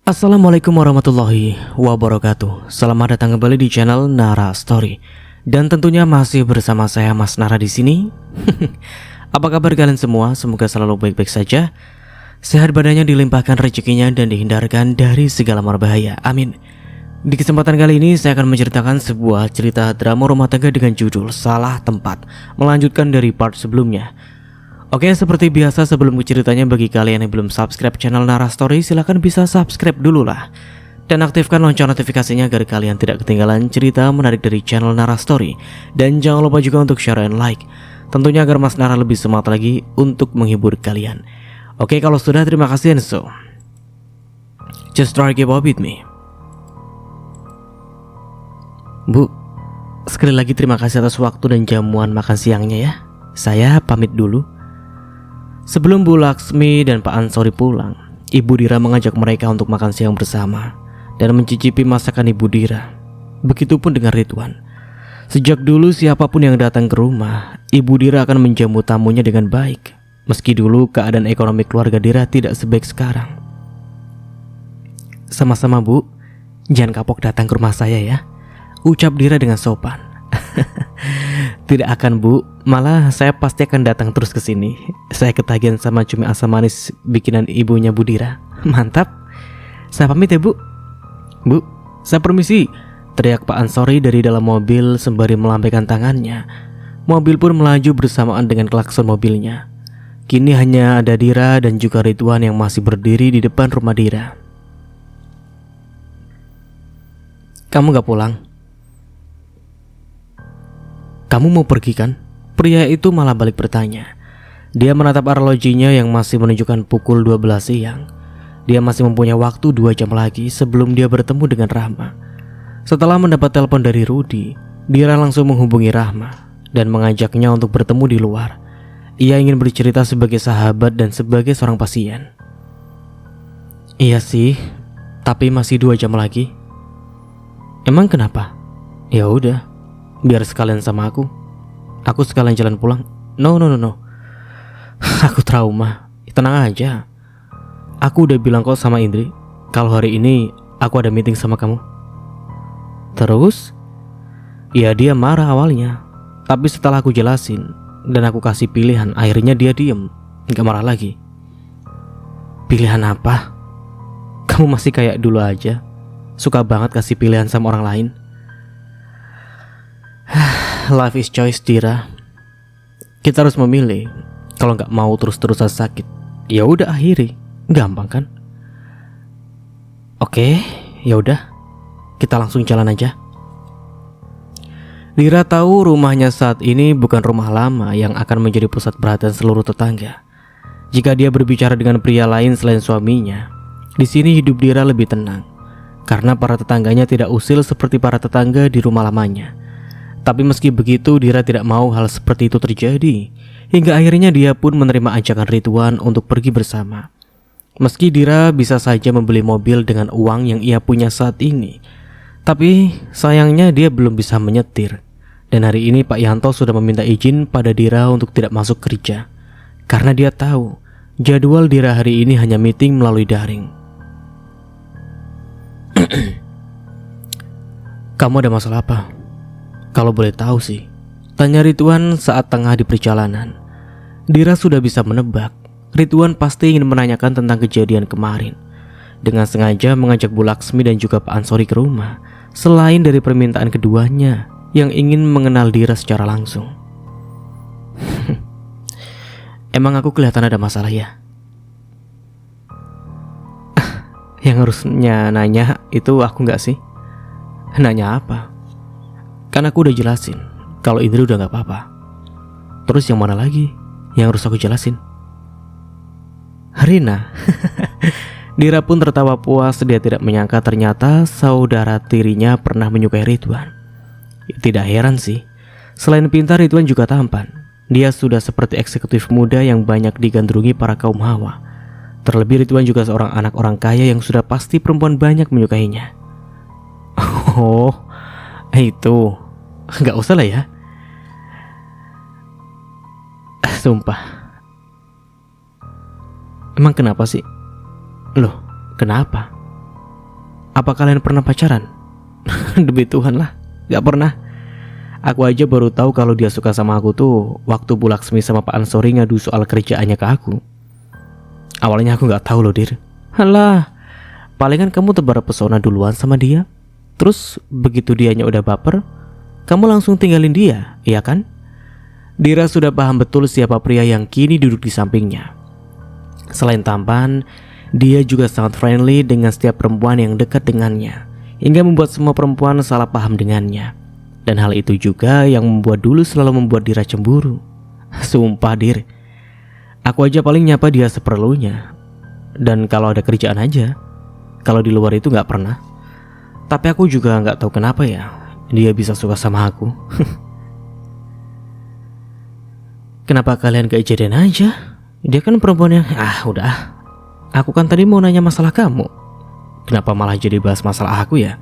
Assalamualaikum warahmatullahi wabarakatuh. Selamat datang kembali di channel Nara Story. Dan tentunya masih bersama saya Mas Nara di sini. Apa kabar kalian semua? Semoga selalu baik-baik saja. Sehat badannya, dilimpahkan rezekinya dan dihindarkan dari segala marbahaya. Amin. Di kesempatan kali ini saya akan menceritakan sebuah cerita drama rumah tangga dengan judul Salah Tempat, melanjutkan dari part sebelumnya. Oke, seperti biasa sebelum ke ceritanya, bagi kalian yang belum subscribe channel Nara Story, silahkan bisa subscribe dulu lah. Dan aktifkan lonceng notifikasinya agar kalian tidak ketinggalan cerita menarik dari channel Nara Story. Dan jangan lupa juga untuk share and like, tentunya agar Mas Nara lebih semangat lagi untuk menghibur kalian. Oke, kalau sudah, terima kasih and so just try keep up with me. Bu, sekali lagi terima kasih atas waktu dan jamuan makan siangnya ya. Saya pamit dulu. Sebelum Bu Laksmi dan Pak Ansori pulang, Ibu Dira mengajak mereka untuk makan siang bersama dan mencicipi masakan Ibu Dira. Begitupun dengan Ridwan. Sejak dulu siapapun yang datang ke rumah, Ibu Dira akan menjamu tamunya dengan baik. Meski dulu keadaan ekonomi keluarga Dira tidak sebaik sekarang. Sama-sama Bu, jangan kapok datang ke rumah saya ya, ucap Dira dengan sopan. Tidak akan Bu, malah saya pasti akan datang terus ke sini. Saya ketagihan sama cumi asam manis bikinan ibunya Bu Dira. Mantap. Saya pamit ya Bu. Bu, saya permisi, teriak Pak Ansori dari dalam mobil sembari melambaikan tangannya. Mobil pun melaju bersamaan dengan klakson mobilnya. Kini hanya ada Dira dan juga Ridwan yang masih berdiri di depan rumah Dira. Kamu gak pulang? Kamu mau pergi kan? Pria itu malah balik bertanya. Dia menatap arlojinya yang masih menunjukkan pukul 12 siang. Dia masih mempunyai waktu 2 jam lagi sebelum dia bertemu dengan Rahma. Setelah mendapat telepon dari Rudi, Dira langsung menghubungi Rahma dan mengajaknya untuk bertemu di luar. Ia ingin bercerita sebagai sahabat dan sebagai seorang pasien. Iya sih, tapi masih 2 jam lagi. Emang kenapa? Ya udah, biar sekalian sama aku. Aku sekalian jalan pulang. No. Aku trauma. Tenang aja. Aku udah bilang kok sama Indri kalau hari ini aku ada meeting sama kamu. Terus? Ya dia marah awalnya, tapi setelah aku jelasin dan aku kasih pilihan, akhirnya dia diem, gak marah lagi. Pilihan apa? Kamu masih kayak dulu aja, suka banget kasih pilihan sama orang lain. Life is choice, Dira. Kita harus memilih. Kalau nggak mau terus-terusan sakit, ya udah akhiri. Gampang kan? Oke, ya udah. Kita langsung jalan aja. Dira tahu rumahnya saat ini bukan rumah lama yang akan menjadi pusat perhatian seluruh tetangga. Jika dia berbicara dengan pria lain selain suaminya, di sini hidup Dira lebih tenang karena para tetangganya tidak usil seperti para tetangga di rumah lamanya. Tapi meski begitu, Dira tidak mau hal seperti itu terjadi. Hingga akhirnya dia pun menerima ajakan Ridwan untuk pergi bersama. Meski Dira bisa saja membeli mobil dengan uang yang ia punya saat ini, tapi sayangnya dia belum bisa menyetir. Dan hari ini Pak Yanto sudah meminta izin pada Dira untuk tidak masuk kerja, karena dia tahu jadwal Dira hari ini hanya meeting melalui daring. Kamu ada masalah apa? Kalau boleh tahu sih, tanya Ridwan saat tengah di perjalanan. Dira sudah bisa menebak, Ridwan pasti ingin menanyakan tentang kejadian kemarin. Dengan sengaja mengajak Bu Laksmi dan juga Pak Ansori ke rumah, selain dari permintaan keduanya yang ingin mengenal Dira secara langsung. Emang aku kelihatan ada masalah ya? Yang harusnya nanya itu aku gak sih? Nanya apa? Kan aku udah jelasin kalau Indri udah gak apa-apa. Terus yang mana lagi yang harus aku jelasin? Rina. Dira pun tertawa puas. Dia tidak menyangka ternyata saudara tirinya pernah menyukai Ridwan. Tidak heran sih, selain pintar, Ridwan juga tampan. Dia sudah seperti eksekutif muda yang banyak digandrungi para kaum hawa. Terlebih Ridwan juga seorang anak orang kaya yang sudah pasti perempuan banyak menyukainya. Oh, itu nggak usah lah ya. Sumpah. Emang kenapa sih? Loh, kenapa? Apa kalian pernah pacaran? Demi Tuhan lah, gak pernah. Aku aja baru tahu kalau dia suka sama aku tuh waktu Bu Laksmi sama Pak Ansori ngadu soal kerjaannya ke aku. Awalnya aku gak tahu loh, Dir. Halah, palingan kamu tebar pesona duluan sama dia. Terus begitu dianya udah baper, kamu langsung tinggalin dia, iya kan? Dira sudah paham betul siapa pria yang kini duduk di sampingnya. Selain tampan, dia juga sangat friendly dengan setiap perempuan yang dekat dengannya, hingga membuat semua perempuan salah paham dengannya. Dan hal itu juga yang membuat dulu selalu membuat Dira cemburu. Sumpah, Dir, aku aja paling nyapa dia seperlunya. Dan kalau ada kerjaan aja. Kalau di luar itu gak pernah. Tapi aku juga gak tahu kenapa ya dia bisa suka sama aku. Kenapa kalian gak jadian aja? Dia kan perempuan yang... udah. Aku kan tadi mau nanya masalah kamu. Kenapa malah jadi bahas masalah aku ya?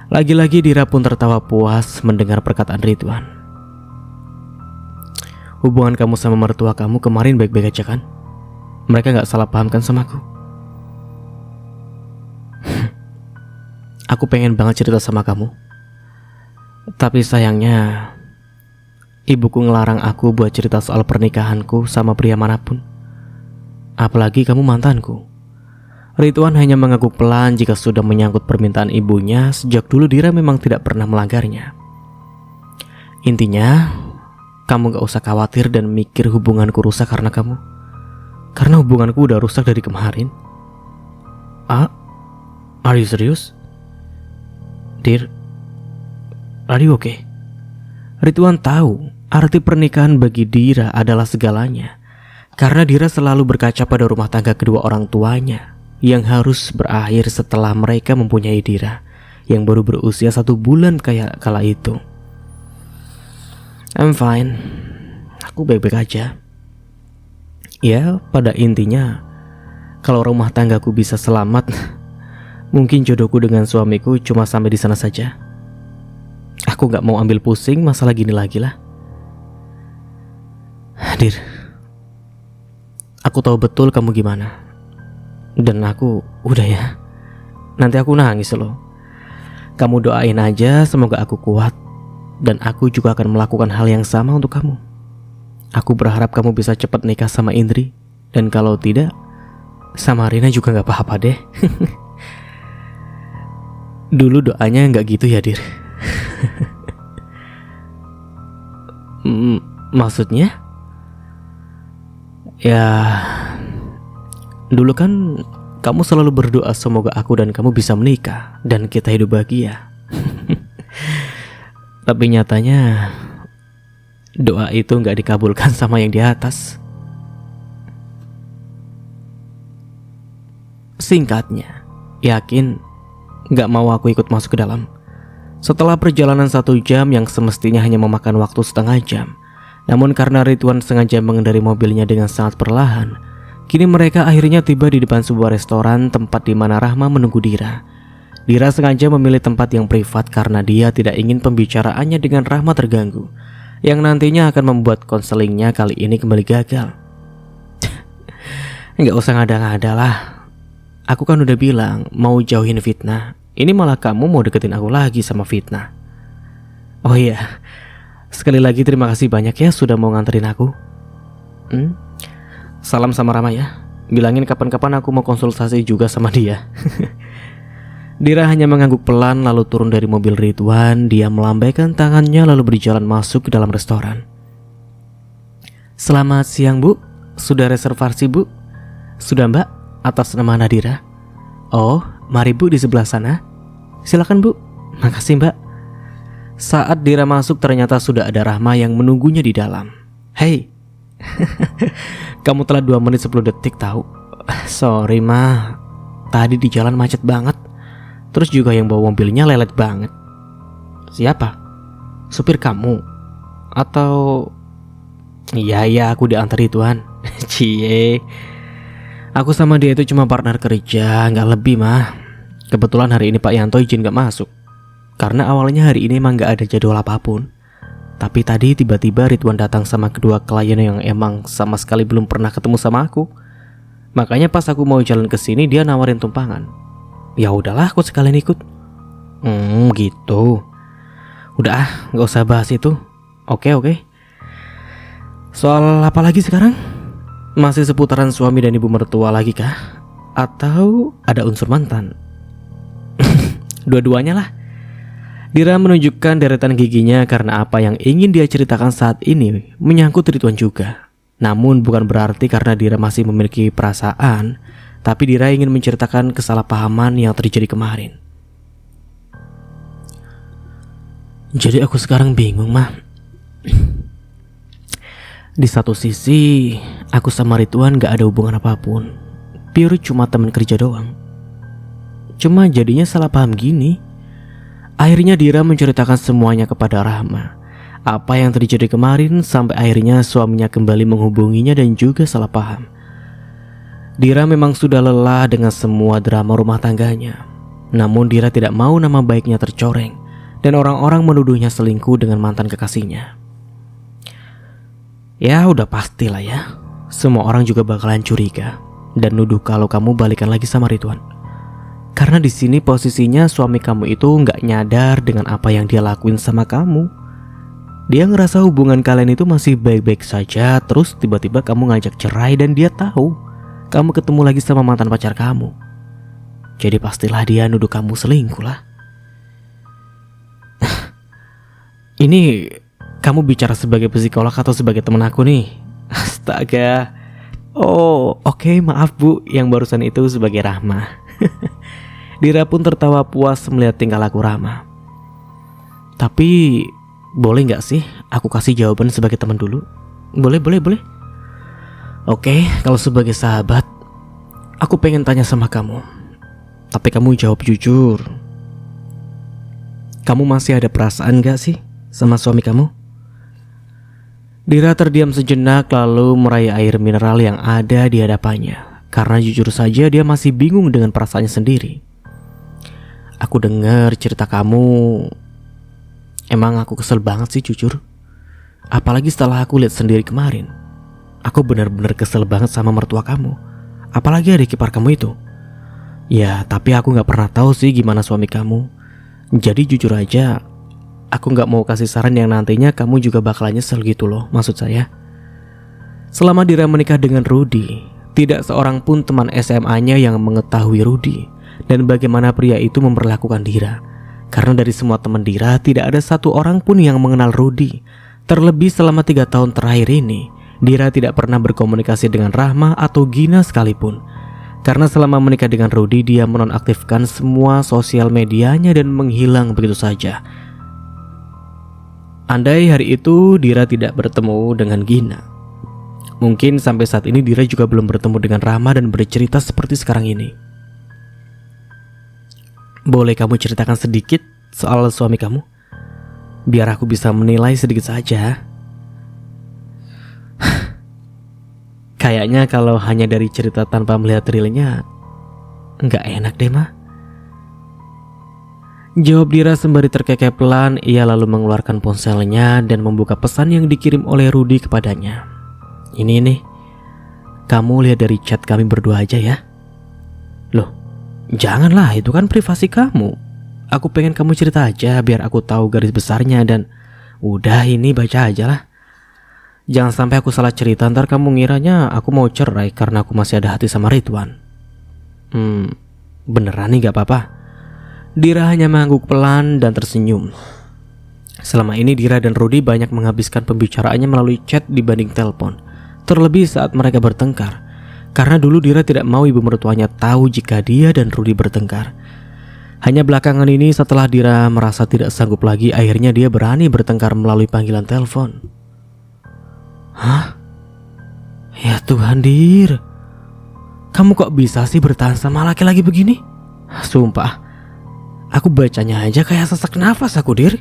Lagi-lagi Dira pun tertawa puas mendengar perkataan Ridwan. Hubungan kamu sama mertua kamu kemarin baik-baik aja kan? Mereka gak salah paham kan sama aku? Aku pengen banget cerita sama kamu. Tapi sayangnya ibuku ngelarang aku buat cerita soal pernikahanku sama pria manapun. Apalagi kamu mantanku. Ridwan hanya mengangguk pelan jika sudah menyangkut permintaan ibunya. Sejak dulu Dira memang tidak pernah melanggarnya. Intinya, kamu gak usah khawatir dan mikir hubunganku rusak karena kamu. Karena hubunganku udah rusak dari kemarin. Are you serious? Dir, are you okay? Ridwan tahu arti pernikahan bagi Dira adalah segalanya. Karena Dira selalu berkaca pada rumah tangga kedua orang tuanya yang harus berakhir setelah mereka mempunyai Dira yang baru berusia 1 bulan kayak kala itu. I'm fine. Aku baik-baik aja. Ya, pada intinya kalau rumah tanggaku bisa selamat, mungkin jodohku dengan suamiku cuma sampai di sana saja. Aku gak mau ambil pusing masalah gini lagi lah. Dir, aku tahu betul kamu gimana. Dan aku, udah ya, nanti aku nangis loh. Kamu doain aja semoga aku kuat. Dan aku juga akan melakukan hal yang sama untuk kamu. Aku berharap kamu bisa cepat nikah sama Indri. Dan kalau tidak, sama Rina juga gak apa-apa deh. Dulu doanya gak gitu ya, Dir? Maksudnya? Ya, dulu kan kamu selalu berdoa semoga aku dan kamu bisa menikah dan kita hidup bahagia. Tapi nyatanya doa itu gak dikabulkan sama yang di atas. Singkatnya, yakin gak mau aku ikut masuk ke dalam. Setelah perjalanan 1 jam yang semestinya hanya memakan waktu setengah jam, namun karena Ridwan sengaja mengendari mobilnya dengan sangat perlahan, kini mereka akhirnya tiba di depan sebuah restoran tempat di mana Rahma menunggu Dira. Dira sengaja memilih tempat yang privat karena dia tidak ingin pembicaraannya dengan Rahma terganggu, yang nantinya akan membuat konselingnya kali ini kembali gagal. Nggak usah ngada-ngada lah. Aku kan udah bilang mau jauhin fitnah. Ini malah kamu mau deketin aku lagi sama fitnah. Oh iya, sekali lagi terima kasih banyak ya sudah mau nganterin aku. Salam sama Rama ya. Bilangin kapan-kapan aku mau konsultasi juga sama dia. Dira hanya mengangguk pelan lalu turun dari mobil Ridwan. Dia melambaikan tangannya lalu berjalan masuk ke dalam restoran. Selamat siang Bu. Sudah reservasi Bu? Sudah Mbak, atas nama Nadira. Oh, mari Bu di sebelah sana. Silakan Bu. Makasih Mbak. Saat Dira masuk ternyata sudah ada Rahma yang menunggunya di dalam. Hey, kamu telat 2 menit 10 detik tahu. Sorry Ma, tadi di jalan macet banget. Terus juga yang bawa mobilnya lelet banget. Siapa? Supir kamu? Atau... Iya aku diantar Ridwan. Cie. Aku sama dia itu cuma partner kerja, gak lebih mah. Kebetulan hari ini Pak Yanto izin gak masuk. Karena awalnya hari ini emang gak ada jadwal apapun. Tapi tadi tiba-tiba Ridwan datang sama kedua klien yang emang sama sekali belum pernah ketemu sama aku. Makanya pas aku mau jalan ke sini dia nawarin tumpangan. Ya udahlah, aku sekalian ikut. Gitu. Udah gak usah bahas itu. Oke. Soal apa lagi sekarang? Masih seputaran suami dan ibu mertua lagi kah? Atau ada unsur mantan? Dua-duanya lah. Dira menunjukkan deretan giginya karena apa yang ingin dia ceritakan saat ini menyangkut Ridwan juga. Namun bukan berarti karena Dira masih memiliki perasaan, tapi Dira ingin menceritakan kesalahpahaman yang terjadi kemarin. Jadi aku sekarang bingung, Mah. Di satu sisi, aku sama Ridwan gak ada hubungan apapun. Pure cuma teman kerja doang. Cuma jadinya salah paham gini. Akhirnya Dira menceritakan semuanya kepada Rahma. Apa yang terjadi kemarin sampai akhirnya suaminya kembali menghubunginya dan juga salah paham. Dira memang sudah lelah dengan semua drama rumah tangganya. Namun Dira tidak mau nama baiknya tercoreng dan orang-orang menuduhnya selingkuh dengan mantan kekasihnya. Ya udah pastilah ya. Semua orang juga bakalan curiga dan nuduh kalau kamu balikan lagi sama Ridwan. Karena di sini posisinya suami kamu itu nggak nyadar dengan apa yang dia lakuin sama kamu. Dia ngerasa hubungan kalian itu masih baik-baik saja, terus tiba-tiba kamu ngajak cerai dan dia tahu kamu ketemu lagi sama mantan pacar kamu. Jadi pastilah dia nuduh kamu selingkuh lah. Ini kamu bicara sebagai psikolog atau sebagai teman aku nih? Astaga. Oh, oke, maaf Bu, yang barusan itu sebagai Rahma. Dira pun tertawa puas melihat tingkah laku Rahma. Tapi boleh gak sih aku kasih jawaban sebagai teman dulu? Boleh. Oke, kalau sebagai sahabat, aku pengen tanya sama kamu. Tapi kamu jawab jujur. Kamu masih ada perasaan gak sih sama suami kamu? Dira terdiam sejenak lalu meraih air mineral yang ada di hadapannya. Karena jujur saja dia masih bingung dengan perasaannya sendiri. Aku dengar cerita kamu. Emang aku kesel banget sih jujur. Apalagi setelah aku lihat sendiri kemarin. Aku benar-benar kesel banget sama mertua kamu. Apalagi adik ipar kamu itu. Ya tapi aku gak pernah tahu sih gimana suami kamu. Jadi jujur aja, aku gak mau kasih saran yang nantinya kamu juga bakalan nyesel gitu loh, maksud saya. Selama Dira menikah dengan Rudy, tidak seorang pun teman SMA-nya yang mengetahui Rudy dan bagaimana pria itu memperlakukan Dira. Karena dari semua teman Dira tidak ada satu orang pun yang mengenal Rudy. Terlebih selama 3 tahun terakhir ini, Dira tidak pernah berkomunikasi dengan Rahma atau Gina sekalipun. Karena selama menikah dengan Rudy, dia menonaktifkan semua sosial medianya dan menghilang begitu saja. Andai hari itu Dira tidak bertemu dengan Gina, mungkin sampai saat ini Dira juga belum bertemu dengan Rahma dan bercerita seperti sekarang ini. Boleh kamu ceritakan sedikit soal suami kamu? Biar aku bisa menilai sedikit saja. Kayaknya kalau hanya dari cerita tanpa melihat realnya, nggak enak deh mah. Jawab Dira sembari terkekeh pelan. Ia lalu mengeluarkan ponselnya dan membuka pesan yang dikirim oleh Rudy kepadanya. Ini nih, kamu lihat dari chat kami berdua aja ya. Loh, janganlah, itu kan privasi kamu. Aku pengen kamu cerita aja biar aku tahu garis besarnya dan udah ini baca aja lah. Jangan sampai aku salah cerita ntar kamu ngiranya aku mau cerai karena aku masih ada hati sama Ridwan. Beneran nih gak apa-apa. Dira hanya mengangguk pelan dan tersenyum. Selama ini Dira dan Rudy banyak menghabiskan pembicaraannya melalui chat dibanding telepon. Terlebih saat mereka bertengkar. Karena dulu Dira tidak mau ibu mertuanya tahu jika dia dan Rudy bertengkar. Hanya belakangan ini setelah Dira merasa tidak sanggup lagi, akhirnya dia berani bertengkar melalui panggilan telepon. Hah? Ya Tuhan Dir, kamu kok bisa sih bertahan sama laki-laki begini? Sumpah, aku bacanya aja kayak sesak nafas aku Dir.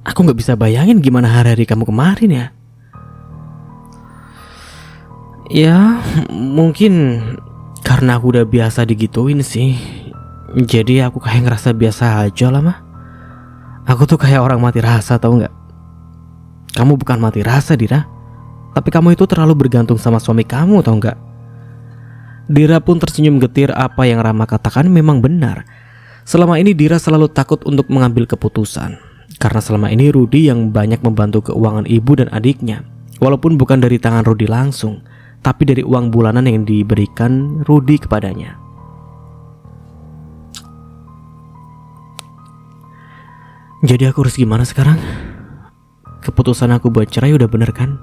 Aku gak bisa bayangin gimana hari-hari kamu kemarin ya. Ya mungkin karena aku udah biasa digituin sih. Jadi aku kayak ngerasa biasa aja lah mah. Aku tuh kayak orang mati rasa tau gak? Kamu bukan mati rasa Dira, tapi kamu itu terlalu bergantung sama suami kamu tau gak? Dira pun tersenyum getir. Apa yang Rama katakan memang benar. Selama ini Dira selalu takut untuk mengambil keputusan, karena selama ini Rudy yang banyak membantu keuangan ibu dan adiknya. Walaupun bukan dari tangan Rudy langsung, tapi dari uang bulanan yang diberikan Rudy kepadanya. Jadi aku harus gimana sekarang? Keputusan aku buat cerai udah bener kan?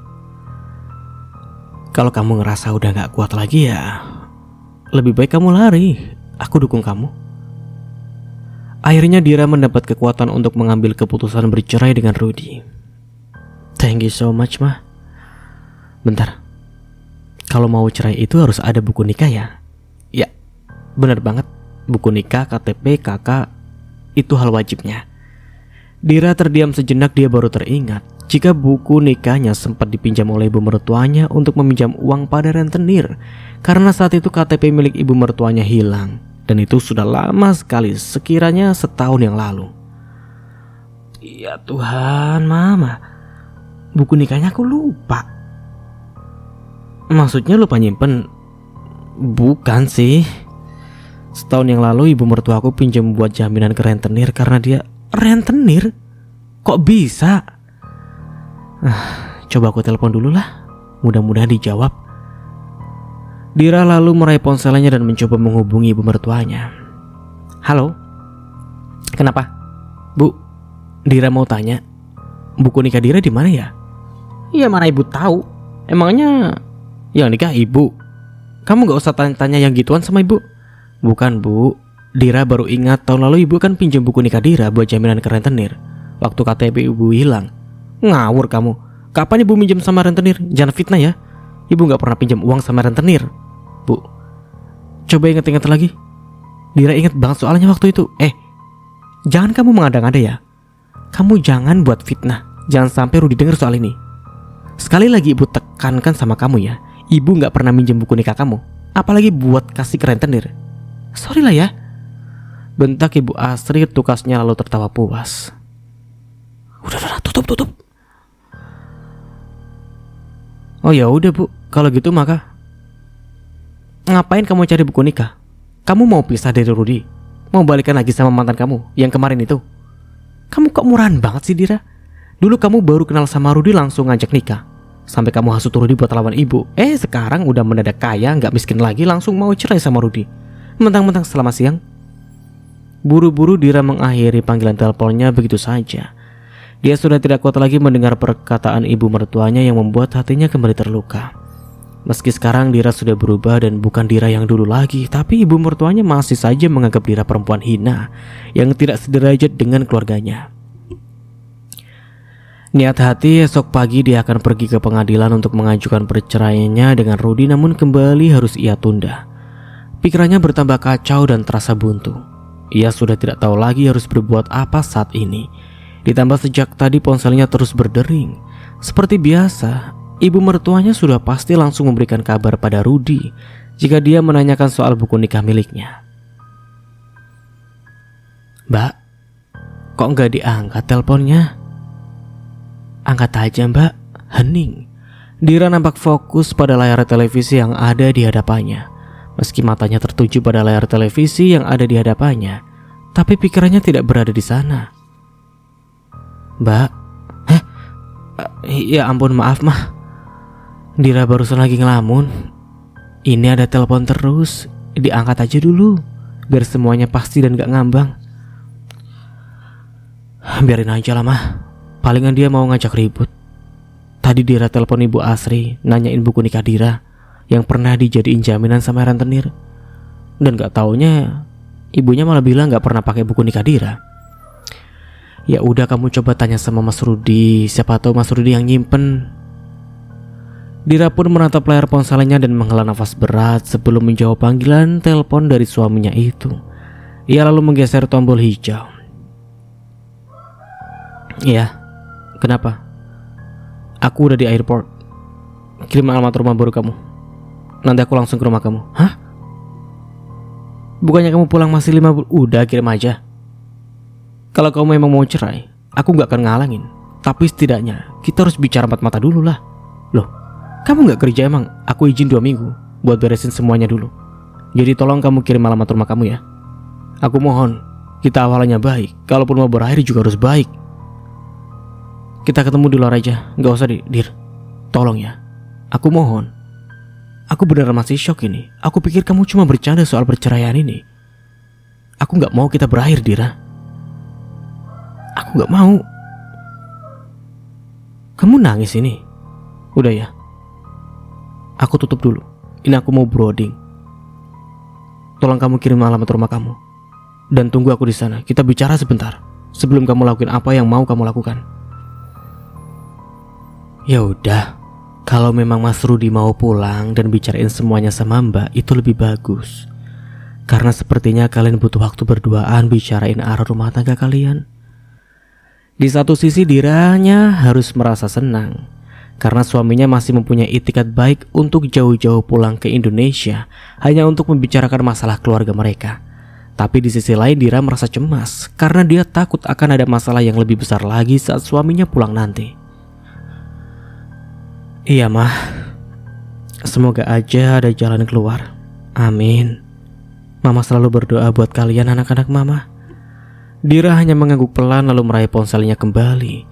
Kalau kamu ngerasa udah gak kuat lagi ya lebih baik kamu lari. Aku dukung kamu. Akhirnya Dira mendapat kekuatan untuk mengambil keputusan bercerai dengan Rudy. Thank you so much, mah. Bentar. Kalau mau cerai itu harus ada buku nikah ya? Ya, bener banget. Buku nikah, KTP, KK, itu hal wajibnya. Dira terdiam sejenak. Dia baru teringat jika buku nikahnya sempat dipinjam oleh ibu mertuanya untuk meminjam uang pada rentenir, karena saat itu KTP milik ibu mertuanya hilang, dan itu sudah lama sekali, sekiranya setahun yang lalu. Ya Tuhan, Mama, buku nikahnya aku lupa. Maksudnya lupa nyimpen? Bukan sih. Setahun yang lalu ibu mertua aku pinjam buat jaminan ke rentenir karena dia rentenir? Kok bisa? Coba aku telepon dulu lah. Mudah-mudahan dijawab. Dira lalu meraih ponselnya dan mencoba menghubungi ibu mertuanya. Halo? Kenapa? Bu, Dira mau tanya, buku nikah Dira di mana ya? Iya, mana ibu tahu? Emangnya yang nikah ibu? Kamu gak usah tanya-tanya yang gituan sama ibu. Bukan, Bu. Dira baru ingat tahun lalu ibu kan pinjam buku nikah Dira buat jaminan ke rentenir waktu KTP ibu hilang. Ngawur kamu. Kapan ibu minjem sama rentenir? Jangan fitnah ya. Ibu gak pernah pinjam uang sama rentenir. Bu, coba ingat-ingat lagi. Dira ingat banget soalnya waktu itu. Jangan kamu mengada-ngada ya. Kamu jangan buat fitnah. Jangan sampai Rudy dengar soal ini. Sekali lagi ibu tekankan sama kamu ya, ibu gak pernah minjem buku nikah kamu, apalagi buat kasih ke rentenir. Sorry lah ya, bentak Ibu Asri. Tukasnya lalu tertawa puas. Udah, tutup. Oh ya udah Bu, kalau gitu maka ngapain kamu cari buku nikah? Kamu mau pisah dari Rudy? Mau balikan lagi sama mantan kamu yang kemarin itu? Kamu kok murahan banget sih Dira? Dulu kamu baru kenal sama Rudy langsung ngajak nikah, sampai kamu hasut Rudy buat lawan ibu. Sekarang udah mendadak kaya, gak miskin lagi, langsung mau cerai sama Rudy. Mentang-mentang selamat siang. Buru-buru Dira mengakhiri panggilan teleponnya begitu saja. Dia sudah tidak kuat lagi mendengar perkataan ibu mertuanya yang membuat hatinya kembali terluka. Meski sekarang Dira sudah berubah dan bukan Dira yang dulu lagi, tapi ibu mertuanya masih saja menganggap Dira perempuan hina yang tidak sederajat dengan keluarganya. Niat hati esok pagi dia akan pergi ke pengadilan untuk mengajukan perceraiannya dengan Rudy, namun kembali harus ia tunda. Pikirannya bertambah kacau dan terasa buntu. Ia sudah tidak tahu lagi harus berbuat apa saat ini. Ditambah sejak tadi ponselnya terus berdering. Seperti biasa, ibu mertuanya sudah pasti langsung memberikan kabar pada Rudy jika dia menanyakan soal buku nikah miliknya. Mbak, kok nggak diangkat teleponnya? Angkat aja Mbak, hening. Dira nampak fokus pada layar televisi yang ada di hadapannya. Meski matanya tertuju pada layar televisi yang ada di hadapannya, tapi pikirannya tidak berada di sana. Mbak, ya ampun, maaf mah. Dira barusan lagi ngelamun. Ini ada telepon terus, diangkat aja dulu, biar semuanya pasti dan gak ngambang. Biarin aja lah mah, palingan dia mau ngajak ribut. Tadi Dira telepon Ibu Asri, nanyain buku nikah Dira yang pernah dijadiin jaminan sama rentenir. Dan gak taunya ibunya malah bilang gak pernah pakai buku nikah Dira. Ya udah, kamu coba tanya sama Mas Rudy, siapa tahu Mas Rudy yang nyimpen. Dira pun menatap layar ponselnya dan menghela nafas berat sebelum menjawab panggilan telepon dari suaminya itu. Ia lalu menggeser tombol hijau. Iya, kenapa? Aku udah di airport. Kirim alamat rumah baru kamu. Nanti aku langsung ke rumah kamu. Hah? Bukannya kamu pulang masih 5 bulan? Udah, kirim aja. Kalau kamu memang mau cerai, aku gak akan ngalangin. Tapi setidaknya kita harus bicara mata-mata dulu lah. Loh, kamu gak kerja emang? Aku izin 2 minggu buat beresin semuanya dulu. Jadi tolong kamu kirim alamat rumah kamu ya. Aku mohon, kita awalannya baik. Kalaupun mau berakhir juga harus baik. Kita ketemu di luar aja. Gak usah Dir. Tolong ya. Aku mohon. Aku beneran masih shock ini. Aku pikir kamu cuma bercanda soal perceraian ini. Aku gak mau kita berakhir, Dira. Aku gak mau. Kamu nangis ini. Udah ya. Aku tutup dulu. Ini aku mau broding. Tolong kamu kirim alamat rumah kamu. Dan tunggu aku di sana. Kita bicara sebentar sebelum kamu lakuin apa yang mau kamu lakukan. Ya udah. Kalau memang Mas Rudi mau pulang dan bicarain semuanya sama Mbak, itu lebih bagus. Karena sepertinya kalian butuh waktu berduaan bicarain arah rumah tangga kalian. Di satu sisi Diranya harus merasa senang karena suaminya masih mempunyai itikat baik untuk jauh-jauh pulang ke Indonesia hanya untuk membicarakan masalah keluarga mereka. Tapi di sisi lain Dira merasa cemas karena dia takut akan ada masalah yang lebih besar lagi saat suaminya pulang nanti. Iya mah, semoga aja ada jalan keluar. Amin. Mama selalu berdoa buat kalian anak-anak mama. Dira hanya mengangguk pelan lalu meraih ponselnya kembali.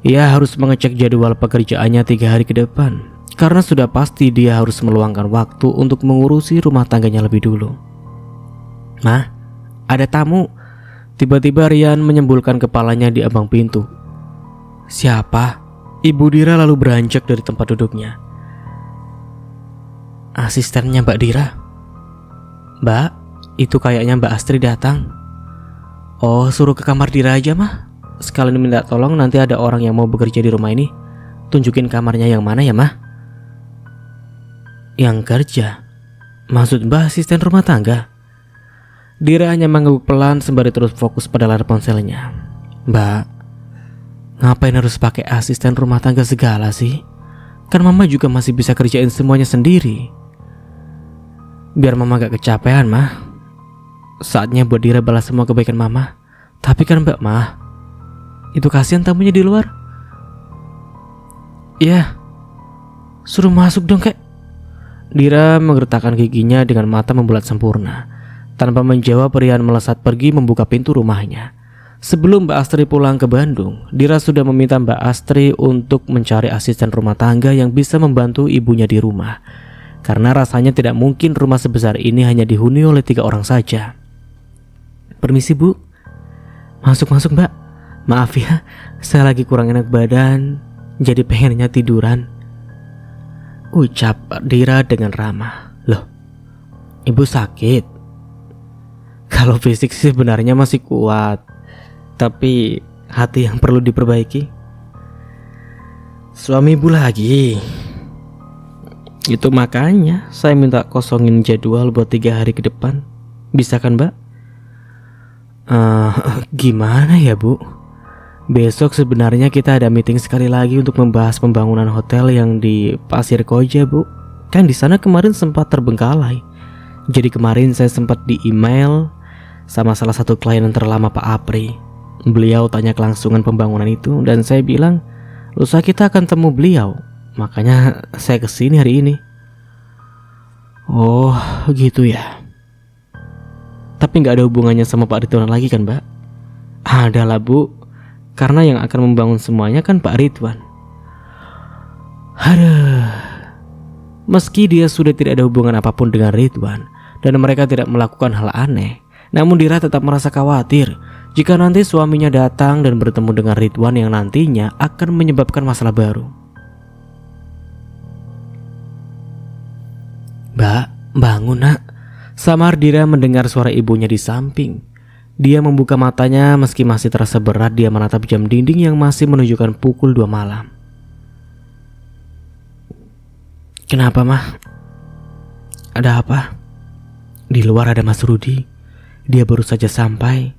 Ia harus mengecek jadwal pekerjaannya 3 hari ke depan karena sudah pasti dia harus meluangkan waktu untuk mengurusi rumah tangganya lebih dulu. Mah, ada tamu. Tiba-tiba Rian menyembulkan kepalanya di ambang pintu. Siapa? Ibu Dira lalu beranjak dari tempat duduknya. Asistennya Mbak Dira. Mbak, itu kayaknya Mbak Astri datang. Oh, suruh ke kamar Dira aja mah. Sekalian minta tolong nanti ada orang yang mau bekerja di rumah ini. Tunjukin kamarnya yang mana ya mah. Yang kerja? Maksud Mbak asisten rumah tangga? Dira hanya mengangguk pelan sembari terus fokus pada layar ponselnya. Mbak, ngapain harus pakai asisten rumah tangga segala sih? Kan mama juga masih bisa kerjain semuanya sendiri. Biar mama gak kecapean mah. Saatnya buat Dira balas semua kebaikan mama. Tapi kan Mbak mah, itu kasihan tamunya di luar. Ya, suruh masuk dong kek. Dira menggertakkan giginya dengan mata membulat sempurna. Tanpa menjawab Rian melesat pergi membuka pintu rumahnya. Sebelum Mbak Astri pulang ke Bandung, Dira sudah meminta Mbak Astri untuk mencari asisten rumah tangga yang bisa membantu ibunya di rumah. Karena rasanya tidak mungkin rumah sebesar ini hanya dihuni oleh 3 orang saja. Permisi Bu. Masuk Mbak. Maaf ya, saya lagi kurang enak badan, jadi pengennya tiduran. Ucap Dira dengan ramah. Loh, Ibu sakit? Kalau fisik sih sebenarnya masih kuat, tapi hati yang perlu diperbaiki. Suami Ibu lagi. Itu makanya saya minta kosongin jadwal buat 3 hari ke depan. Bisa kan Mbak? Gimana ya Bu? Besok sebenarnya kita ada meeting sekali lagi untuk membahas pembangunan hotel yang di Pasir Koja Bu. Kan di sana kemarin sempat terbengkalai. Jadi kemarin saya sempat di email sama salah satu klien yang terlama Pak Apri. Beliau tanya kelangsungan pembangunan itu dan saya bilang lusa kita akan temu beliau. Makanya saya kesini hari ini. Oh gitu ya. Tapi gak ada hubungannya sama Pak Ridwan lagi kan Mbak? Ada lah Bu. Karena yang akan membangun semuanya kan Pak Ridwan. Aduh. Meski dia sudah tidak ada hubungan apapun dengan Ridwan dan mereka tidak melakukan hal aneh, namun Dira tetap merasa khawatir jika nanti suaminya datang dan bertemu dengan Ridwan yang nantinya akan menyebabkan masalah baru. Mbak, bangun nak. Samar Dira mendengar suara ibunya di samping. Dia membuka matanya meski masih terasa berat dia menatap jam dinding yang masih menunjukkan pukul 2 malam. Kenapa mah? Ada apa? Di luar ada Mas Rudi. Dia baru saja sampai.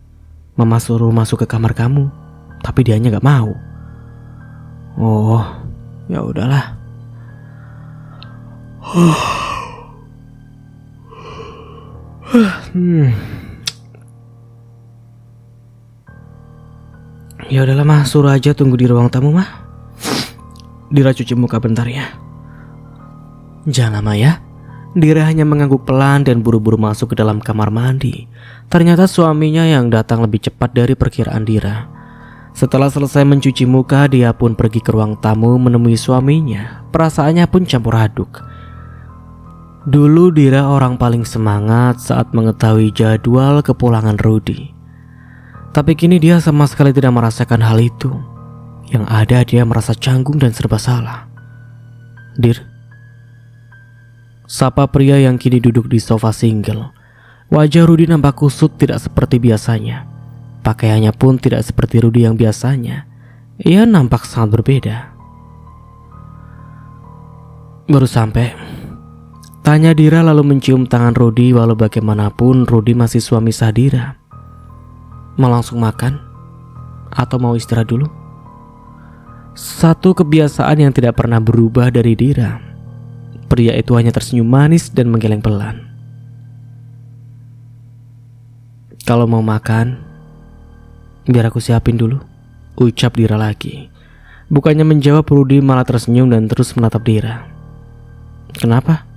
Mama suruh masuk ke kamar kamu, tapi dianya gak mau. Oh, ya udahlah. Ya udahlah mah, suruh aja tunggu di ruang tamu mah. Dira cuci muka bentar ya. Jangan lama ya. Dira hanya mengangguk pelan dan buru-buru masuk ke dalam kamar mandi. Ternyata suaminya yang datang lebih cepat dari perkiraan Dira. Setelah selesai mencuci muka, dia pun pergi ke ruang tamu menemui suaminya. Perasaannya pun campur aduk. Dulu Dira orang paling semangat saat mengetahui jadwal kepulangan Rudy. Tapi kini dia sama sekali tidak merasakan hal itu. Yang ada dia merasa canggung dan serba salah. "Dir," sapa pria yang kini duduk di sofa single. Wajah Rudy nampak kusut, tidak seperti biasanya. Pakaiannya pun tidak seperti Rudy yang biasanya. Ia nampak sangat berbeda. "Baru sampai," tanya Dira lalu mencium tangan Rudy. Walau bagaimanapun Rudy masih suami sah Dira. "Mau langsung makan? Atau mau istirahat dulu?" Satu kebiasaan yang tidak pernah berubah dari Dira. Pria itu hanya tersenyum manis dan menggeleng pelan. "Kalau mau makan, biar aku siapin dulu," ucap Dira lagi. Bukannya menjawab, Rudy malah tersenyum dan terus menatap Dira. "Kenapa?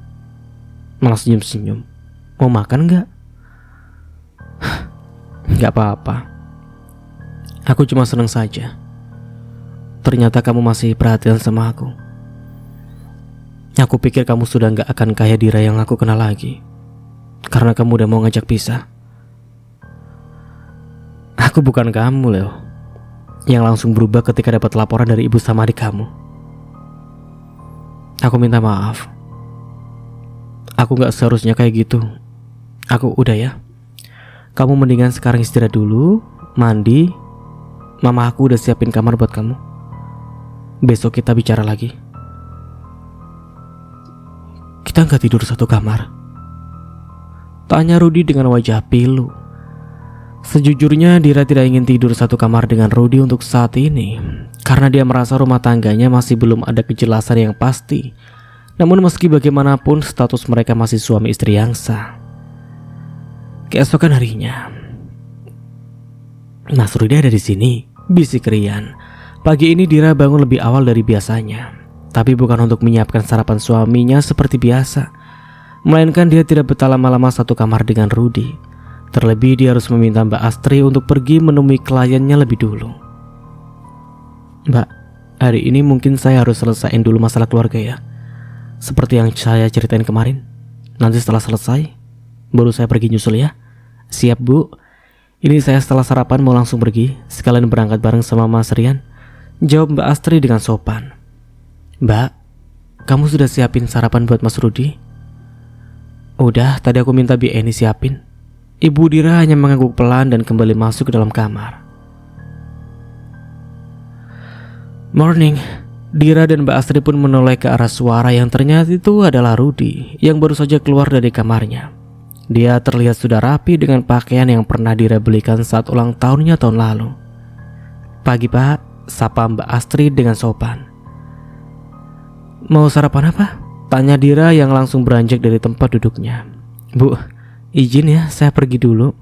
Malah senyum-senyum. Mau makan gak?" "Gak apa-apa. Aku cuma senang saja. Ternyata kamu masih perhatian sama aku. Aku pikir kamu sudah gak akan kayak Dira yang aku kenal lagi, karena kamu udah mau ngajak pisah." "Aku bukan kamu, Leo, yang langsung berubah ketika dapat laporan dari ibu sama adik kamu. Aku minta maaf. Aku gak seharusnya kayak gitu. Aku udah ya. Kamu mendingan sekarang istirahat dulu, mandi. Mama aku udah siapin kamar buat kamu. Besok kita bicara lagi." "Kita gak tidur satu kamar?" tanya Rudy dengan wajah pilu. Sejujurnya Dira tidak ingin tidur satu kamar dengan Rudy untuk saat ini, karena dia merasa rumah tangganya masih belum ada kejelasan yang pasti. Namun meski bagaimanapun status mereka masih suami istri yang sah. Keesokan harinya, "Mas Rudy ada di sini," bisik Rian. Pagi ini Dira bangun lebih awal dari biasanya, tapi bukan untuk menyiapkan sarapan suaminya seperti biasa, melainkan dia tidak betah lama-lama satu kamar dengan Rudy. Terlebih dia harus meminta Mbak Astri untuk pergi menemui kliennya lebih dulu. "Mbak, hari ini mungkin saya harus selesaiin dulu masalah keluarga ya. Seperti yang saya ceritain kemarin. Nanti setelah selesai, baru saya pergi nyusul ya." "Siap Bu. Ini saya setelah sarapan mau langsung pergi, sekalian berangkat bareng sama Mas Rian," jawab Mbak Astri dengan sopan. "Mbak, kamu sudah siapin sarapan buat Mas Rudy?" "Udah, tadi aku minta Bi Eni siapin." Ibu Dira hanya mengangguk pelan dan kembali masuk ke dalam kamar. Morning. Dira dan Mbak Astri pun menoleh ke arah suara yang ternyata itu adalah Rudy yang baru saja keluar dari kamarnya. Dia terlihat sudah rapi dengan pakaian yang pernah Dira belikan saat ulang tahunnya tahun lalu. "Pagi Pak," sapa Mbak Astri dengan sopan. "Mau sarapan apa?" tanya Dira yang langsung beranjak dari tempat duduknya. "Bu, izin ya, saya pergi dulu."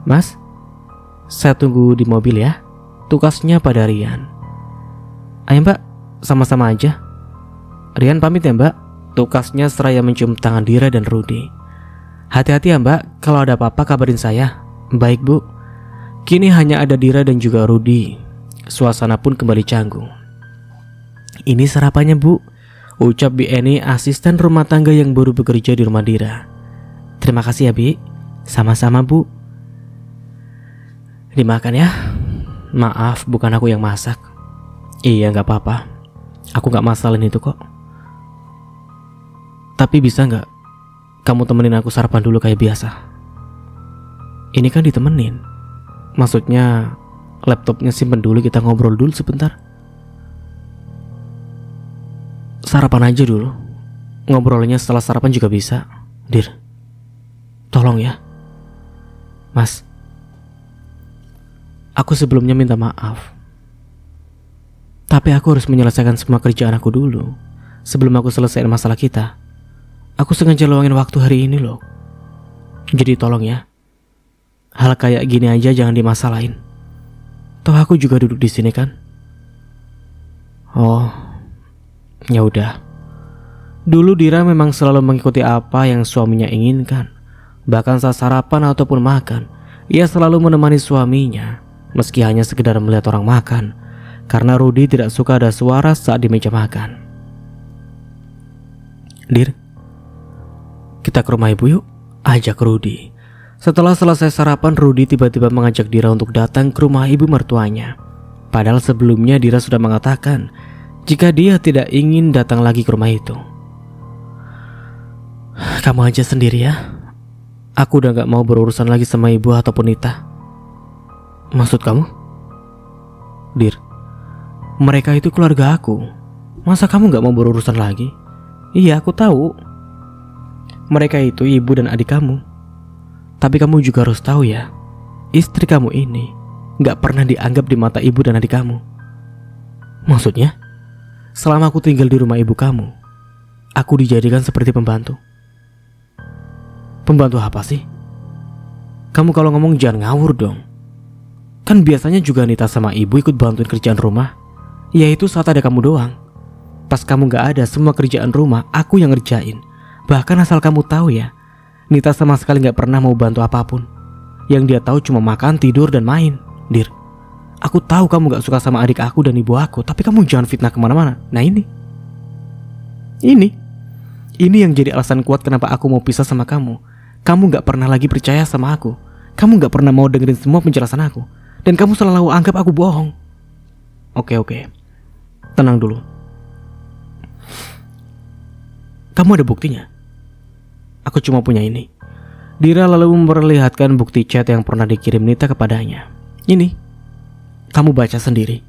"Mas, saya tunggu di mobil ya," tukasnya pada Rian. "Ayo Mbak, sama-sama aja." "Rian pamit ya Mbak," tukasnya seraya mencium tangan Dira dan Rudy. "Hati-hati ya Mbak, kalau ada apa-apa kabarin saya." "Baik Bu." Kini hanya ada Dira dan juga Rudy. Suasana pun kembali canggung. "Ini sarapannya Bu," ucap Bi Eni, asisten rumah tangga yang baru bekerja di rumah Dira. "Terima kasih ya Bi." "Sama-sama Bu." "Dimakan ya." "Maaf, bukan aku yang masak." "Iya gak apa-apa, aku gak masalahin itu kok. Tapi bisa gak kamu temenin aku sarapan dulu kayak biasa?" "Ini kan ditemenin. Maksudnya laptopnya simpen dulu, kita ngobrol dulu sebentar." "Sarapan aja dulu. Ngobrolnya setelah sarapan juga bisa." "Dir, tolong ya." "Mas, aku sebelumnya minta maaf. Tapi aku harus menyelesaikan semua kerjaan aku dulu sebelum aku selesaiin masalah kita. Aku sengaja luangin waktu hari ini loh. Jadi tolong ya. Hal kayak gini aja jangan dimasalahin. Toh aku juga duduk di sini kan." "Oh, ya udah. Dulu Dira memang selalu mengikuti apa yang suaminya inginkan. Bahkan saat sarapan ataupun makan, ia selalu menemani suaminya, meski hanya sekedar melihat orang makan, karena Rudi tidak suka ada suara saat di meja makan. "Dir, kita ke rumah ibu yuk," ajak Rudi. Setelah selesai sarapan, Rudi tiba-tiba mengajak Dira untuk datang ke rumah ibu mertuanya. Padahal sebelumnya Dira sudah mengatakan jika dia tidak ingin datang lagi ke rumah itu. "Kamu aja sendiri ya. Aku udah gak mau berurusan lagi sama ibu ataupun Nita." "Maksud kamu?" "Dir, mereka itu keluarga aku. Masa kamu gak mau berurusan lagi?" "Iya, aku tahu. Mereka itu ibu dan adik kamu. Tapi kamu juga harus tahu ya, istri kamu ini gak pernah dianggap di mata ibu dan adik kamu." "Maksudnya?" "Selama aku tinggal di rumah ibu kamu, aku dijadikan seperti pembantu." "Pembantu apa sih? Kamu kalau ngomong jangan ngawur dong. Kan biasanya juga Nita sama ibu ikut bantuin kerjaan rumah. Yaitu saat ada kamu doang. Pas kamu gak ada, semua kerjaan rumah aku yang ngerjain. Bahkan asal kamu tahu ya, Nita sama sekali gak pernah mau bantu apapun. Yang dia tahu cuma makan, tidur, dan main. Dir, aku tahu kamu gak suka sama adik aku dan ibu aku, tapi kamu jangan fitnah kemana-mana. Nah ini yang jadi alasan kuat kenapa aku mau pisah sama kamu. Kamu gak pernah lagi percaya sama aku. Kamu gak pernah mau dengerin semua penjelasan aku. Dan kamu selalu anggap aku bohong." Oke, tenang dulu. "Kamu ada buktinya?" "Aku cuma punya ini." Dira lalu memperlihatkan bukti chat yang pernah dikirim Nita kepadanya. "Ini, kamu baca sendiri."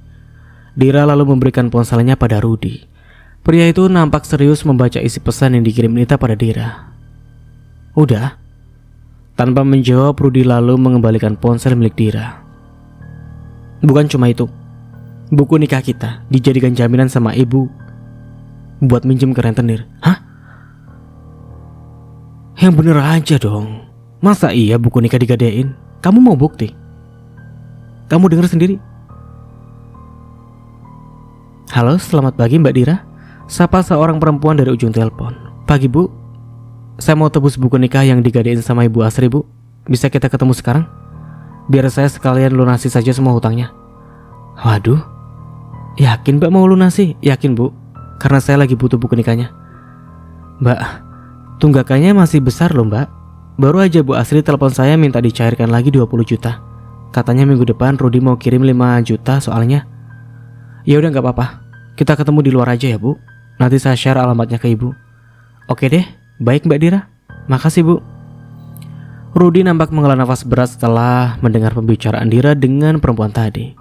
Dira lalu memberikan ponselnya pada Rudi. Pria itu nampak serius membaca isi pesan yang dikirim Nita pada Dira. "Udah?" Tanpa menjawab, Rudi lalu mengembalikan ponsel milik Dira. "Bukan cuma itu. Buku nikah kita dijadikan jaminan sama ibu buat minjem ke rentenir." "Hah? Yang bener aja dong. Masa iya buku nikah digadein? Kamu mau bukti? Kamu denger sendiri." "Halo, selamat pagi Mbak Dira," sapa seorang perempuan dari ujung telepon. "Pagi Bu, saya mau tebus buku nikah yang digadein sama Ibu Asri Bu. Bisa kita ketemu sekarang? Biar saya sekalian lunasi saja semua hutangnya." "Waduh, yakin Mbak mau lunasi?" "Yakin Bu, karena saya lagi butuh buku nikahnya." "Mbak, tunggakannya masih besar loh Mbak. Baru aja Bu Asri telepon saya minta dicairkan lagi 20 juta. Katanya minggu depan Rudi mau kirim 5 juta soalnya." "Ya udah gak apa-apa, kita ketemu di luar aja ya Bu. Nanti saya share alamatnya ke Ibu." "Oke deh, baik Mbak Dira. Makasih Bu." Rudi nampak menghela nafas berat setelah mendengar pembicaraan Dira dengan perempuan tadi.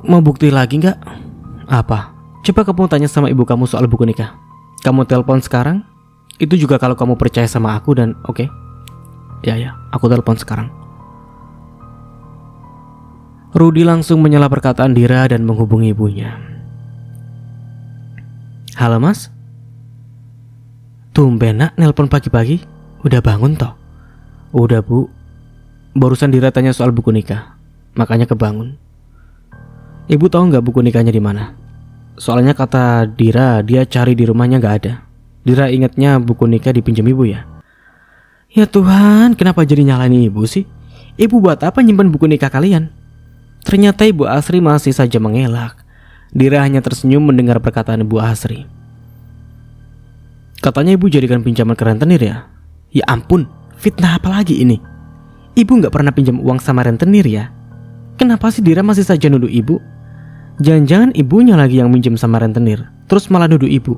"Mau bukti lagi gak?" "Apa? Coba kamu tanya sama ibu kamu soal buku nikah. Kamu telepon sekarang. Itu juga kalau kamu percaya sama aku dan oke. Ya, aku telepon sekarang." Rudi langsung menyela perkataan Dira dan menghubungi ibunya. "Halo Mas. Tumben nak nelpon pagi-pagi. Udah bangun toh?" "Udah Bu. Barusan Dira tanya soal buku nikah, makanya kebangun." "Ibu tahu nggak buku nikahnya di mana? Soalnya kata Dira dia cari di rumahnya nggak ada. Dira ingatnya buku nikah dipinjam ibu ya." "Ya Tuhan, kenapa jadi nyalain ibu sih? Ibu buat apa nyimpan buku nikah kalian?" Ternyata Ibu Asri masih saja mengelak. Dira hanya tersenyum mendengar perkataan Ibu Asri. "Katanya ibu jadikan pinjaman ke rentenir ya?" "Ya ampun, fitnah apa lagi ini? Ibu gak pernah pinjam uang sama rentenir ya? Kenapa sih Dira masih saja nuduh ibu? Jangan-jangan ibunya lagi yang minjem sama rentenir, terus malah nuduh ibu.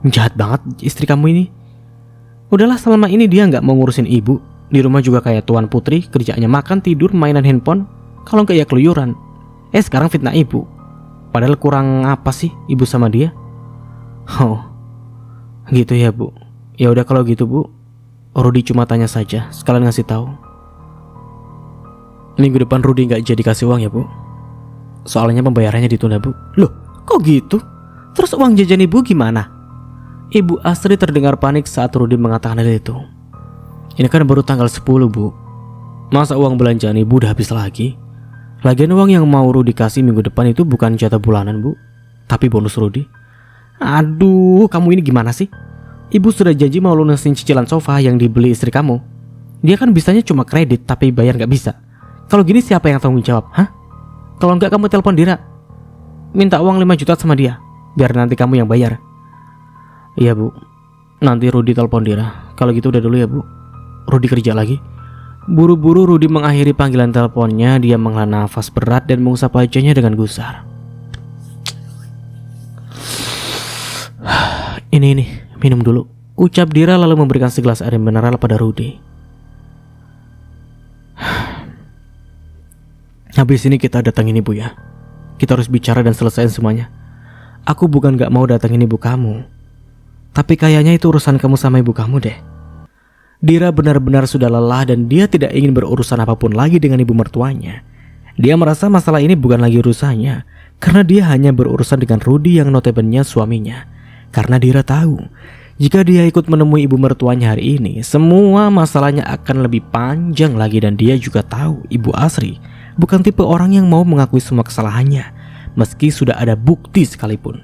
Jahat banget istri kamu ini. Udahlah, selama ini dia gak mau ngurusin ibu. Di rumah juga kayak tuan putri, kerjaannya makan, tidur, mainan handphone. Kalau enggak ya keluyuran. Sekarang fitnah ibu. Padahal kurang apa sih ibu sama dia?" "Oh, gitu ya Bu. Ya udah kalau gitu Bu. Rudi cuma tanya saja, sekalian ngasih tahu. Minggu depan Rudi nggak jadi kasih uang ya Bu. Soalnya pembayarannya ditunda Bu." "Loh, kok gitu? Terus uang jajan ibu gimana?" Ibu Asri terdengar panik saat Rudi mengatakan hal itu. "Ini kan baru tanggal 10 Bu. Masa uang belanjaan ibu udah habis lagi? Lagian uang yang mau Rudi kasih minggu depan itu bukan jatah bulanan Bu, tapi bonus Rudi. Aduh, kamu ini gimana sih? Ibu sudah janji mau lunasin cicilan sofa yang dibeli istri kamu. Dia kan bisanya cuma kredit tapi bayar gak bisa. Kalau gini siapa yang tanggung jawab? Hah? Kalau enggak kamu telepon Dira, minta uang 5 juta sama dia, biar nanti kamu yang bayar. Iya bu, nanti Rudi telepon Dira. Kalau gitu udah dulu ya bu, Rudi kerja lagi. Buru-buru Rudi mengakhiri panggilan teleponnya. Dia menghela nafas berat dan mengusap wajahnya dengan gusar. Ini, minum dulu, ucap Dira lalu memberikan segelas air mineral pada Rudi. Habis ini kita datangin ibu ya. Kita harus bicara dan selesaiin semuanya. Aku bukan gak mau datangin ibu kamu, tapi kayaknya itu urusan kamu sama ibu kamu deh. Dira benar-benar sudah lelah dan dia tidak ingin berurusan apapun lagi dengan ibu mertuanya. Dia merasa masalah ini bukan lagi urusannya, karena dia hanya berurusan dengan Rudi yang notabene suaminya. Karena Dira tahu, jika dia ikut menemui ibu mertuanya hari ini, semua masalahnya akan lebih panjang lagi. Dan dia juga tahu Ibu Asri bukan tipe orang yang mau mengakui semua kesalahannya, meski sudah ada bukti sekalipun.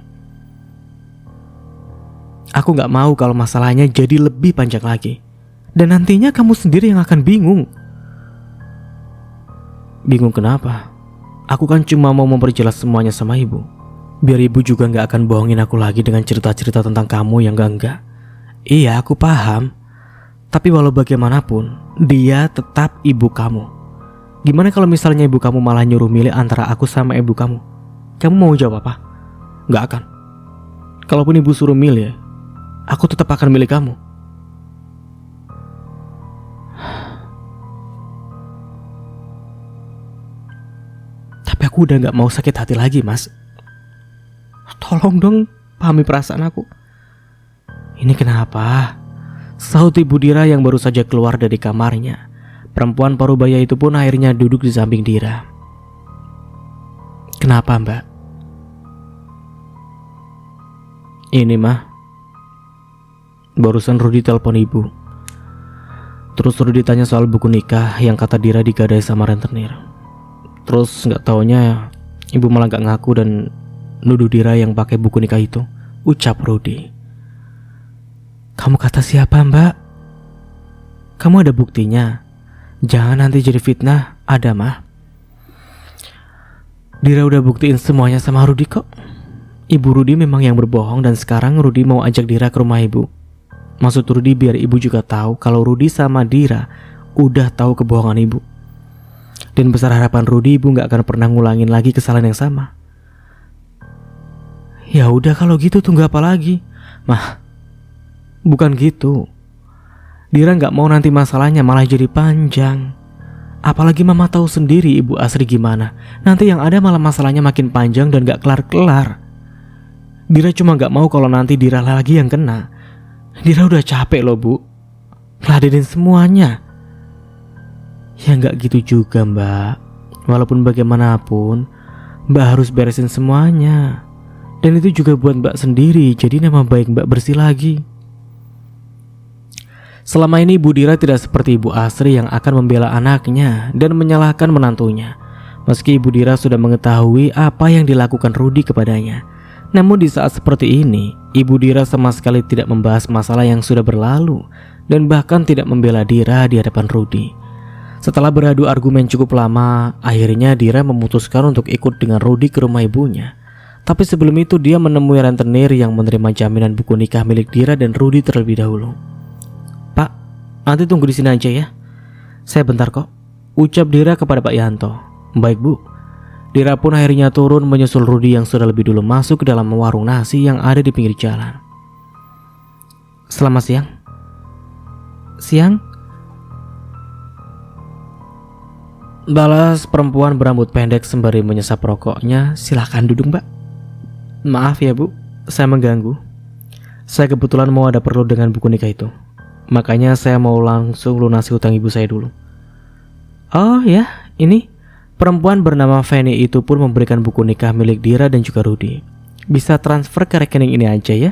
Aku gak mau kalau masalahnya jadi lebih panjang lagi, dan nantinya kamu sendiri yang akan bingung. Bingung kenapa? Aku kan cuma mau memperjelas semuanya sama ibu, biar ibu juga gak akan bohongin aku lagi dengan cerita-cerita tentang kamu yang enggak. Iya, aku paham, tapi walau bagaimanapun dia tetap ibu kamu. Gimana kalau misalnya ibu kamu malah nyuruh milih antara aku sama ibu kamu? Kamu mau jawab apa? Gak akan. Kalaupun ibu suruh milih, aku tetap akan milih kamu. Tapi aku udah gak mau sakit hati lagi, Mas. Tolong dong pahami perasaan aku. Ini kenapa? Sahut Ibu Dira yang baru saja keluar dari kamarnya. Perempuan parubaya itu pun akhirnya duduk di samping Dira. Kenapa mbak? Ini mah, barusan Rudi telepon ibu. Terus Rudi tanya soal buku nikah yang kata Dira digadai sama rentenir. Terus gak taunya ibu malah gak ngaku dan nuduh Dira yang pakai buku nikah itu, ucap Rudi. Kamu kata siapa mbak? Kamu ada buktinya? Jangan nanti jadi fitnah. Ada mah. Dira udah buktiin semuanya sama Rudi kok. Ibu Rudi memang yang berbohong dan sekarang Rudi mau ajak Dira ke rumah ibu. Maksud Rudi biar ibu juga tahu kalau Rudi sama Dira udah tahu kebohongan ibu. Dan besar harapan Rudi ibu gak akan pernah ngulangin lagi kesalahan yang sama. Ya udah kalau gitu tunggu apa lagi? Mah, bukan gitu. Dira gak mau nanti masalahnya malah jadi panjang. Apalagi mama tahu sendiri Ibu Asri gimana. Nanti yang ada malah masalahnya makin panjang dan gak kelar-kelar. Dira cuma gak mau kalau nanti Dira lagi yang kena. Dira udah capek loh bu, ngeladenin semuanya. Ya gak gitu juga mbak. Walaupun bagaimanapun mbak harus beresin semuanya. Dan itu juga buat mbak sendiri, jadi nama baik mbak bersih lagi. Selama ini Ibu Dira tidak seperti Ibu Asri yang akan membela anaknya dan menyalahkan menantunya. Meski Ibu Dira sudah mengetahui apa yang dilakukan Rudi kepadanya. Namun di saat seperti ini, Ibu Dira sama sekali tidak membahas masalah yang sudah berlalu dan bahkan tidak membela Dira di hadapan Rudi. Setelah beradu argumen cukup lama, akhirnya Dira memutuskan untuk ikut dengan Rudi ke rumah ibunya. Tapi sebelum itu dia menemui rentenir yang menerima jaminan buku nikah milik Dira dan Rudi terlebih dahulu. Pak, nanti tunggu di sini aja ya. Saya bentar kok, ucap Dira kepada Pak Yanto. Baik bu. Dira pun akhirnya turun menyusul Rudi yang sudah lebih dulu masuk ke dalam warung nasi yang ada di pinggir jalan. Selamat siang. Siang? Balas perempuan berambut pendek sembari menyesap rokoknya. Silakan duduk mbak. Maaf ya bu, saya mengganggu. Saya kebetulan mau ada perlu dengan buku nikah itu. Makanya saya mau langsung lunasi hutang ibu saya dulu. Oh ya, ini perempuan bernama Fanny itu pun memberikan buku nikah milik Dira dan juga Rudi. Bisa transfer ke rekening ini aja ya.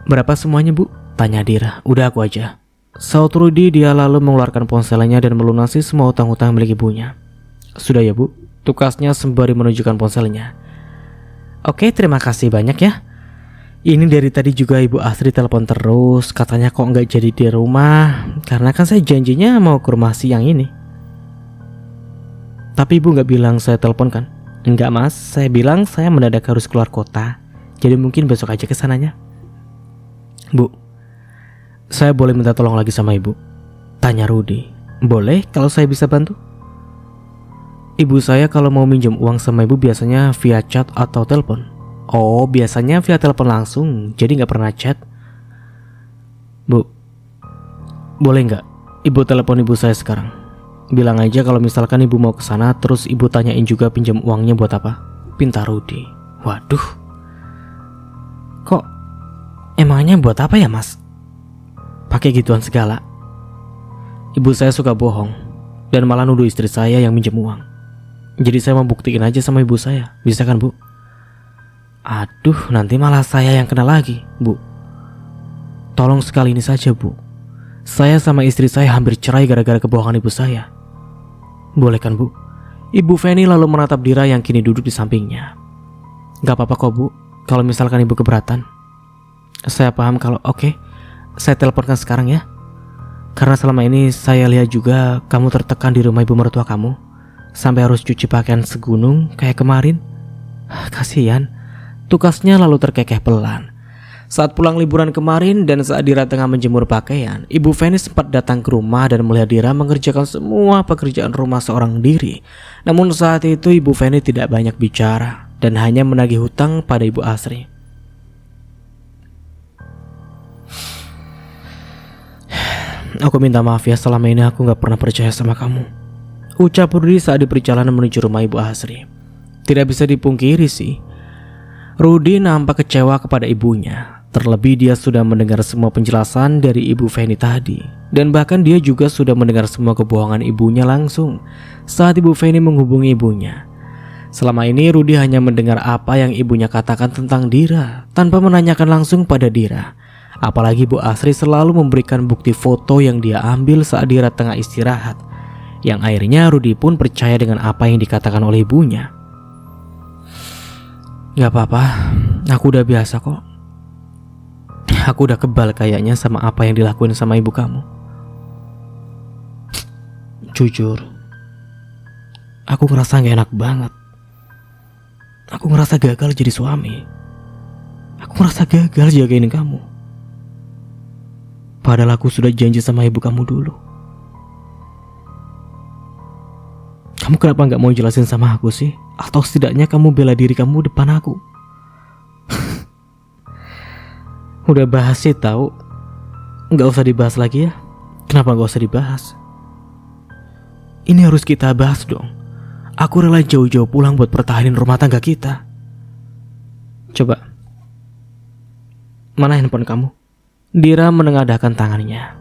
Berapa semuanya bu? Tanya Dira. Udah aku aja. Saut Rudi. Dia lalu mengeluarkan ponselnya dan melunasi semua hutang-hutang milik ibunya. Sudah ya bu, tukasnya sembari menunjukkan ponselnya. Oke, terima kasih banyak ya. Ini dari tadi juga Ibu Asri telepon terus, katanya kok nggak jadi di rumah, karena kan saya janjinya mau ke rumah siang ini. Tapi Ibu nggak bilang saya telepon kan? Enggak Mas, saya bilang saya mendadak harus keluar kota, jadi mungkin besok aja kesananya. Bu, saya boleh minta tolong lagi sama Ibu? Tanya Rudy. Boleh kalau saya bisa bantu. Ibu saya kalau mau minjem uang sama Ibu biasanya via chat atau telepon. Oh, biasanya via telepon langsung, jadi gak pernah chat. Bu, boleh gak Ibu telepon Ibu saya sekarang? Bilang aja kalau misalkan Ibu mau kesana, terus Ibu tanyain juga pinjam uangnya buat apa? Pinta Rudy. Waduh, kok emangnya buat apa ya Mas? Pakai gituan segala. Ibu saya suka bohong dan malah nuduh istri saya yang minjem uang. Jadi saya mau buktiin aja sama ibu saya, bisa kan Bu? Aduh, nanti malah saya yang kena lagi, Bu. Tolong sekali ini saja, Bu. Saya sama istri saya hampir cerai gara-gara kebohongan ibu saya. Boleh kan, Bu? Ibu Feni lalu menatap Dira yang kini duduk di sampingnya. Gak apa-apa kok, Bu. Kalau misalkan Ibu keberatan. Saya paham kalau oke. Saya teleponkan sekarang ya. Karena selama ini saya lihat juga kamu tertekan di rumah ibu mertua kamu. Sampai harus cuci pakaian segunung kayak kemarin. Kasihan. Tugasnya lalu terkekeh pelan. Saat pulang liburan kemarin dan saat Dira tengah menjemur pakaian, Ibu Feni sempat datang ke rumah dan melihat Dira mengerjakan semua pekerjaan rumah seorang diri. Namun saat itu Ibu Feni tidak banyak bicara dan hanya menagih hutang pada Ibu Asri. Aku minta maaf ya, selama ini aku gak pernah percaya sama kamu, ucap Rudy saat di perjalanan menuju rumah Ibu Asri. Tidak bisa dipungkiri sih, Rudy nampak kecewa kepada ibunya. Terlebih dia sudah mendengar semua penjelasan dari Ibu Feni tadi. Dan bahkan dia juga sudah mendengar semua kebohongan ibunya langsung saat Ibu Feni menghubungi ibunya. Selama ini Rudy hanya mendengar apa yang ibunya katakan tentang Dira tanpa menanyakan langsung pada Dira. Apalagi Bu Asri selalu memberikan bukti foto yang dia ambil saat Dira tengah istirahat, yang akhirnya Rudy pun percaya dengan apa yang dikatakan oleh ibunya. Gak apa-apa, aku udah biasa kok. Aku udah kebal kayaknya sama apa yang dilakuin sama ibu kamu. Jujur, aku ngerasa gak enak banget. Aku ngerasa gagal jadi suami. Aku ngerasa gagal jagain kamu. Padahal aku sudah janji sama ibu kamu dulu. Kamu kenapa gak mau jelasin sama aku sih? Atau setidaknya kamu bela diri kamu depan aku? Udah bahas sih tahu. Gak usah dibahas lagi ya. Kenapa gak usah dibahas? Ini harus kita bahas dong. Aku rela jauh-jauh pulang buat pertahanin rumah tangga kita. Coba, mana handphone kamu? Dira menengadahkan tangannya.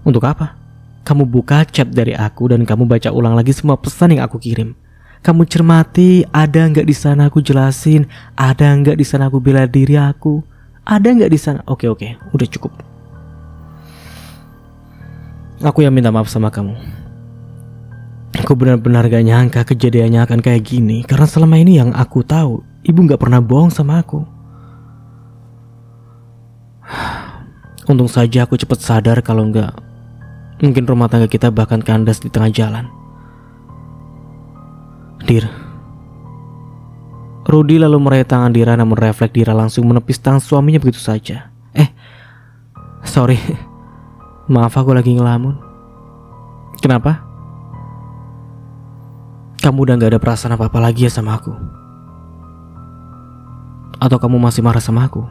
Untuk apa? Kamu buka chat dari aku dan kamu baca ulang lagi semua pesan yang aku kirim. Kamu cermati, ada nggak di sana aku jelasin, ada nggak di sana aku bela diri aku, ada nggak di sana? Oke, udah cukup. Aku yang minta maaf sama kamu. Aku benar-benar gak nyangka kejadiannya akan kayak gini, karena selama ini yang aku tahu, ibu nggak pernah bohong sama aku. Untung saja aku cepat sadar, kalau enggak mungkin rumah tangga kita bahkan kandas di tengah jalan. Dir. Rudy lalu meraih tangan Dira, namun refleks Dira langsung menepis tangan suaminya begitu saja. Sorry. Maaf, aku lagi ngelamun. Kenapa? Kamu udah gak ada perasaan apa-apa lagi ya sama aku? Atau kamu masih marah sama aku?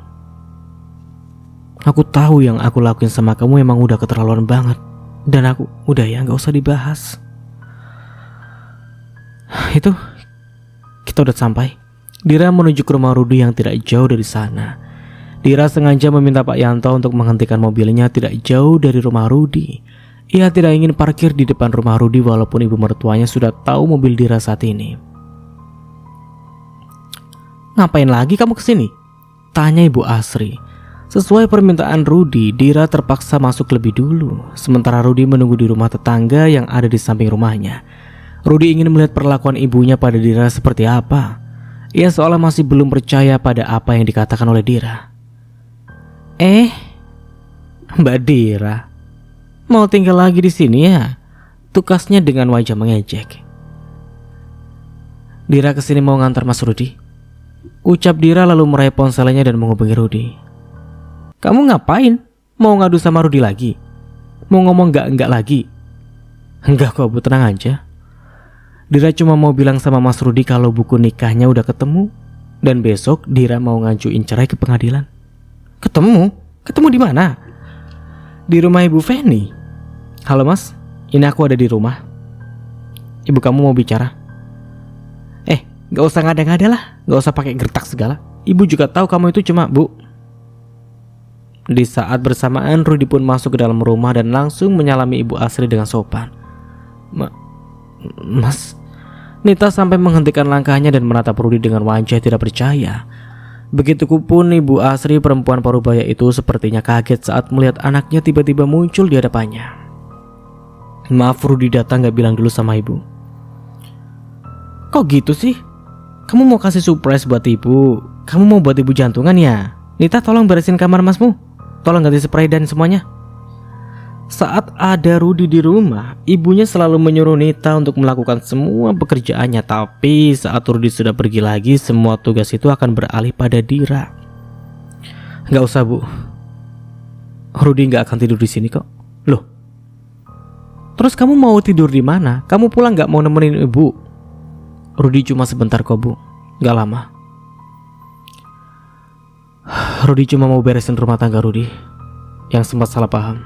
Aku tahu yang aku lakuin sama kamu emang udah keterlaluan banget. Dan aku, udah ya, gak usah dibahas. Itu, kita udah sampai. Dira menuju ke rumah Rudy yang tidak jauh dari sana. Dira sengaja meminta Pak Yanto untuk menghentikan mobilnya tidak jauh dari rumah Rudy. Ia tidak ingin parkir di depan rumah Rudy walaupun ibu mertuanya sudah tahu mobil Dira saat ini. Ngapain lagi kamu kesini? Tanya Ibu Asri. Sesuai permintaan Rudy, Dira terpaksa masuk lebih dulu. Sementara Rudy menunggu di rumah tetangga yang ada di samping rumahnya. Rudy ingin melihat perlakuan ibunya pada Dira seperti apa. Ia seolah masih belum percaya pada apa yang dikatakan oleh Dira. Mbak Dira, mau tinggal lagi di sini ya? Tukasnya dengan wajah mengejek. Dira kesini mau ngantar Mas Rudi, ucap Dira lalu meraih ponselnya dan menghubungi Rudi. Kamu ngapain? Mau ngadu sama Rudi lagi? Mau ngomong enggak lagi? Enggak kok Bu, tenang aja. Dira cuma mau bilang sama Mas Rudi kalau buku nikahnya udah ketemu, dan besok Dira mau ngajuin cerai ke pengadilan. Ketemu? Ketemu di mana? Di rumah Ibu Feni. Halo Mas, ini aku ada di rumah. Ibu kamu mau bicara. Gak usah ngada-ngada lah, gak usah pakai gertak segala. Ibu juga tahu kamu itu cuma Bu. Di saat bersamaan Rudi pun masuk ke dalam rumah dan langsung menyalami Ibu Asri dengan sopan. Mas. Nita sampai menghentikan langkahnya dan menatap Rudi dengan wajah tidak percaya. Begitupun Ibu Asri, perempuan parubaya itu sepertinya kaget saat melihat anaknya tiba-tiba muncul di hadapannya. Maaf, Rudi datang gak bilang dulu sama ibu. Kok gitu sih? Kamu mau kasih surprise buat ibu? Kamu mau buat ibu jantungan ya? Nita, tolong beresin kamar masmu. Tolong ganti spray dan semuanya. Saat ada Rudi di rumah, ibunya selalu menyuruh Nita untuk melakukan semua pekerjaannya. Tapi saat Rudi sudah pergi lagi, semua tugas itu akan beralih pada Dira. Gak usah Bu, Rudi gak akan tidur di sini kok. Loh, terus kamu mau tidur di mana? Kamu pulang gak mau nemenin ibu? Rudi cuma sebentar kok Bu, gak lama. Rudi cuma mau beresin rumah tangga Rudi yang sempat salah paham.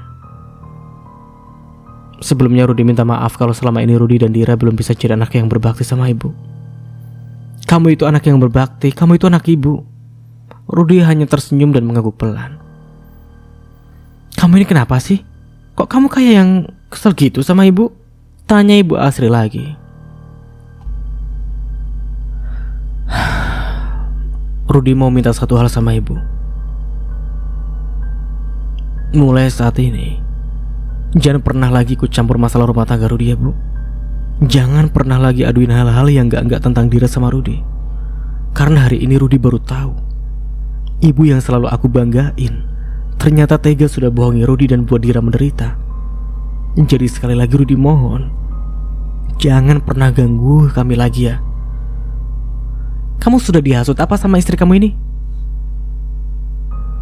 Sebelumnya Rudi minta maaf kalau selama ini Rudi dan Dira belum bisa jadi anak yang berbakti sama ibu. Kamu itu anak yang berbakti, kamu itu anak ibu. Rudi hanya tersenyum dan mengangguk pelan. Kamu ini kenapa sih? Kok kamu kayak yang kesel gitu sama ibu? Tanya Ibu Asri lagi. Rudi mau minta satu hal sama ibu. Mulai saat ini, jangan pernah lagi ikut campur masalah rumah tangga Rudi ya Bu. Jangan pernah lagi aduin hal-hal yang enggak tentang Dira sama Rudi. Karena hari ini Rudi baru tahu, ibu yang selalu aku banggain ternyata tega sudah bohongi Rudi dan buat Dira menderita. Jadi sekali lagi Rudi mohon, jangan pernah ganggu kami lagi ya. Kamu sudah dihasut apa sama istri kamu ini?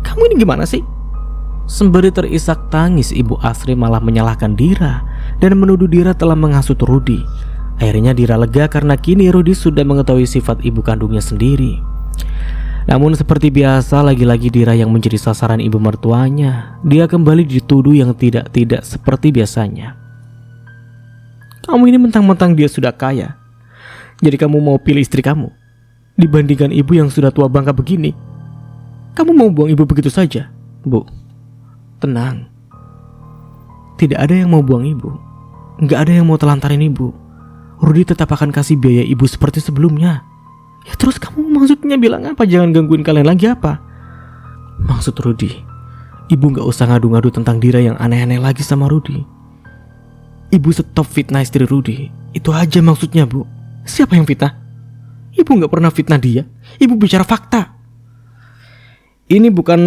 Kamu ini gimana sih? Sembari terisak tangis, Ibu Asri malah menyalahkan Dira dan menuduh Dira telah menghasut Rudi. Akhirnya Dira lega karena kini Rudi sudah mengetahui sifat ibu kandungnya sendiri. Namun seperti biasa, lagi-lagi Dira yang menjadi sasaran ibu mertuanya. Dia kembali dituduh yang tidak seperti biasanya. Kamu ini mentang-mentang dia sudah kaya, jadi kamu mau pilih istri kamu dibandingkan ibu yang sudah tua bangka begini. Kamu mau buang ibu begitu saja? Bu, tenang. Tidak ada yang mau buang ibu. Gak ada yang mau telantarin ibu. Rudi tetap akan kasih biaya ibu seperti sebelumnya. Ya terus kamu maksudnya bilang apa? Jangan gangguin kalian lagi apa? Maksud Rudi, ibu gak usah ngadu-ngadu tentang Dira yang aneh-aneh lagi sama Rudi. Ibu stop fitnah istri Rudi. Itu aja maksudnya Bu. Siapa yang fitnah? Ibu gak pernah fitnah dia. Ibu bicara fakta. Ini bukan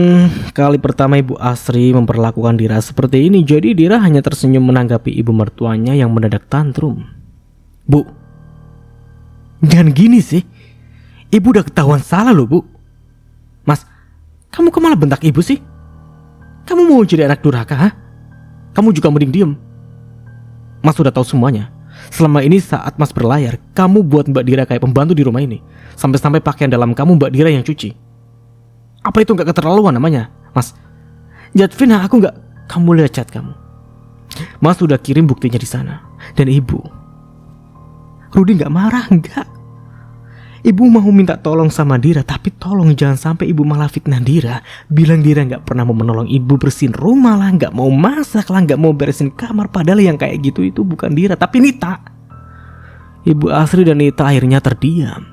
kali pertama Ibu Asri memperlakukan Dira seperti ini. Jadi Dira hanya tersenyum menanggapi ibu mertuanya yang mendadak tantrum. Bu, jangan gini sih. Ibu udah ketahuan salah loh Bu. Mas, kamu kok malah bentak ibu sih? Kamu mau jadi anak durhaka ha? Kamu juga mending diem. Mas udah tahu semuanya. Selama ini saat Mas berlayar, kamu buat Mbak Dira kayak pembantu di rumah ini. Sampai-sampai pakaian dalam kamu Mbak Dira yang cuci. Apa itu gak keterlaluan namanya? Mas, Jadvina, aku gak. Kamu lihat chat kamu. Mas udah kirim buktinya di sana. Dan ibu, Rudi gak marah, enggak. Ibu mau minta tolong sama Dira, tapi tolong jangan sampai ibu malah fitnah Dira. Bilang Dira gak pernah mau menolong ibu bersihin rumah lah, gak mau masak lah, gak mau beresin kamar. Padahal yang kayak gitu itu bukan Dira, tapi Nita. Ibu Asri dan Nita akhirnya terdiam.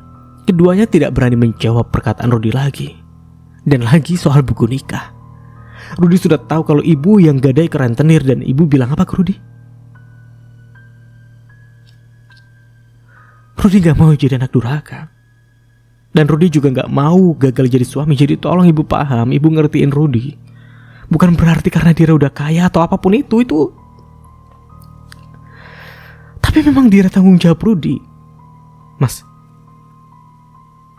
Keduanya tidak berani menjawab perkataan Rudi lagi. Dan lagi soal buku nikah. Rudi sudah tahu kalau ibu yang gadai ke rentenir. Dan ibu bilang apa ke Rudi? Rudi gak mau jadi anak durhaka. Dan Rudy juga gak mau gagal jadi suami. Jadi tolong ibu paham, ibu ngertiin Rudy. Bukan berarti karena Dira udah kaya atau apapun itu. Tapi memang Dira tanggung jawab Rudy. Mas,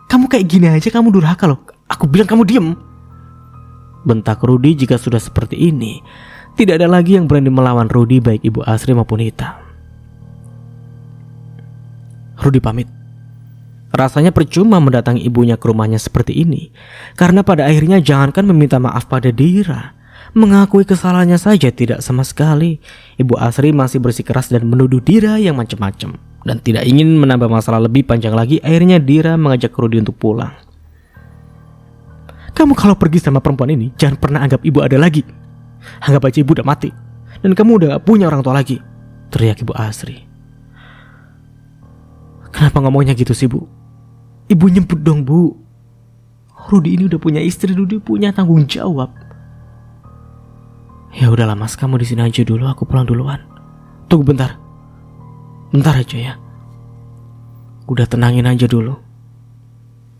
kamu kayak gini aja kamu durhaka loh. Aku bilang kamu diem. Bentak Rudy. Jika sudah seperti ini, tidak ada lagi yang berani melawan Rudy, baik Ibu Asri maupun Ita. Rudy pamit. Rasanya percuma mendatangi ibunya ke rumahnya seperti ini, karena pada akhirnya jangankan meminta maaf pada Dira, mengakui kesalahannya saja tidak sama sekali. Ibu Asri masih bersikeras dan menuduh Dira yang macam-macam. Dan tidak ingin menambah masalah lebih panjang lagi, akhirnya Dira mengajak Rudy untuk pulang. Kamu kalau pergi sama perempuan ini, jangan pernah anggap ibu ada lagi. Anggap aja ibu udah mati. Dan kamu udah gak punya orang tua lagi, teriak Ibu Asri. Kenapa ngomongnya gitu sih, Bu? Ibu nyebut dong, Bu. Rudy ini udah punya istri, Rudy punya tanggung jawab. Ya udahlah Mas, kamu di sini aja dulu, aku pulang duluan. Tunggu bentar. Bentar aja ya. Udah tenangin aja dulu.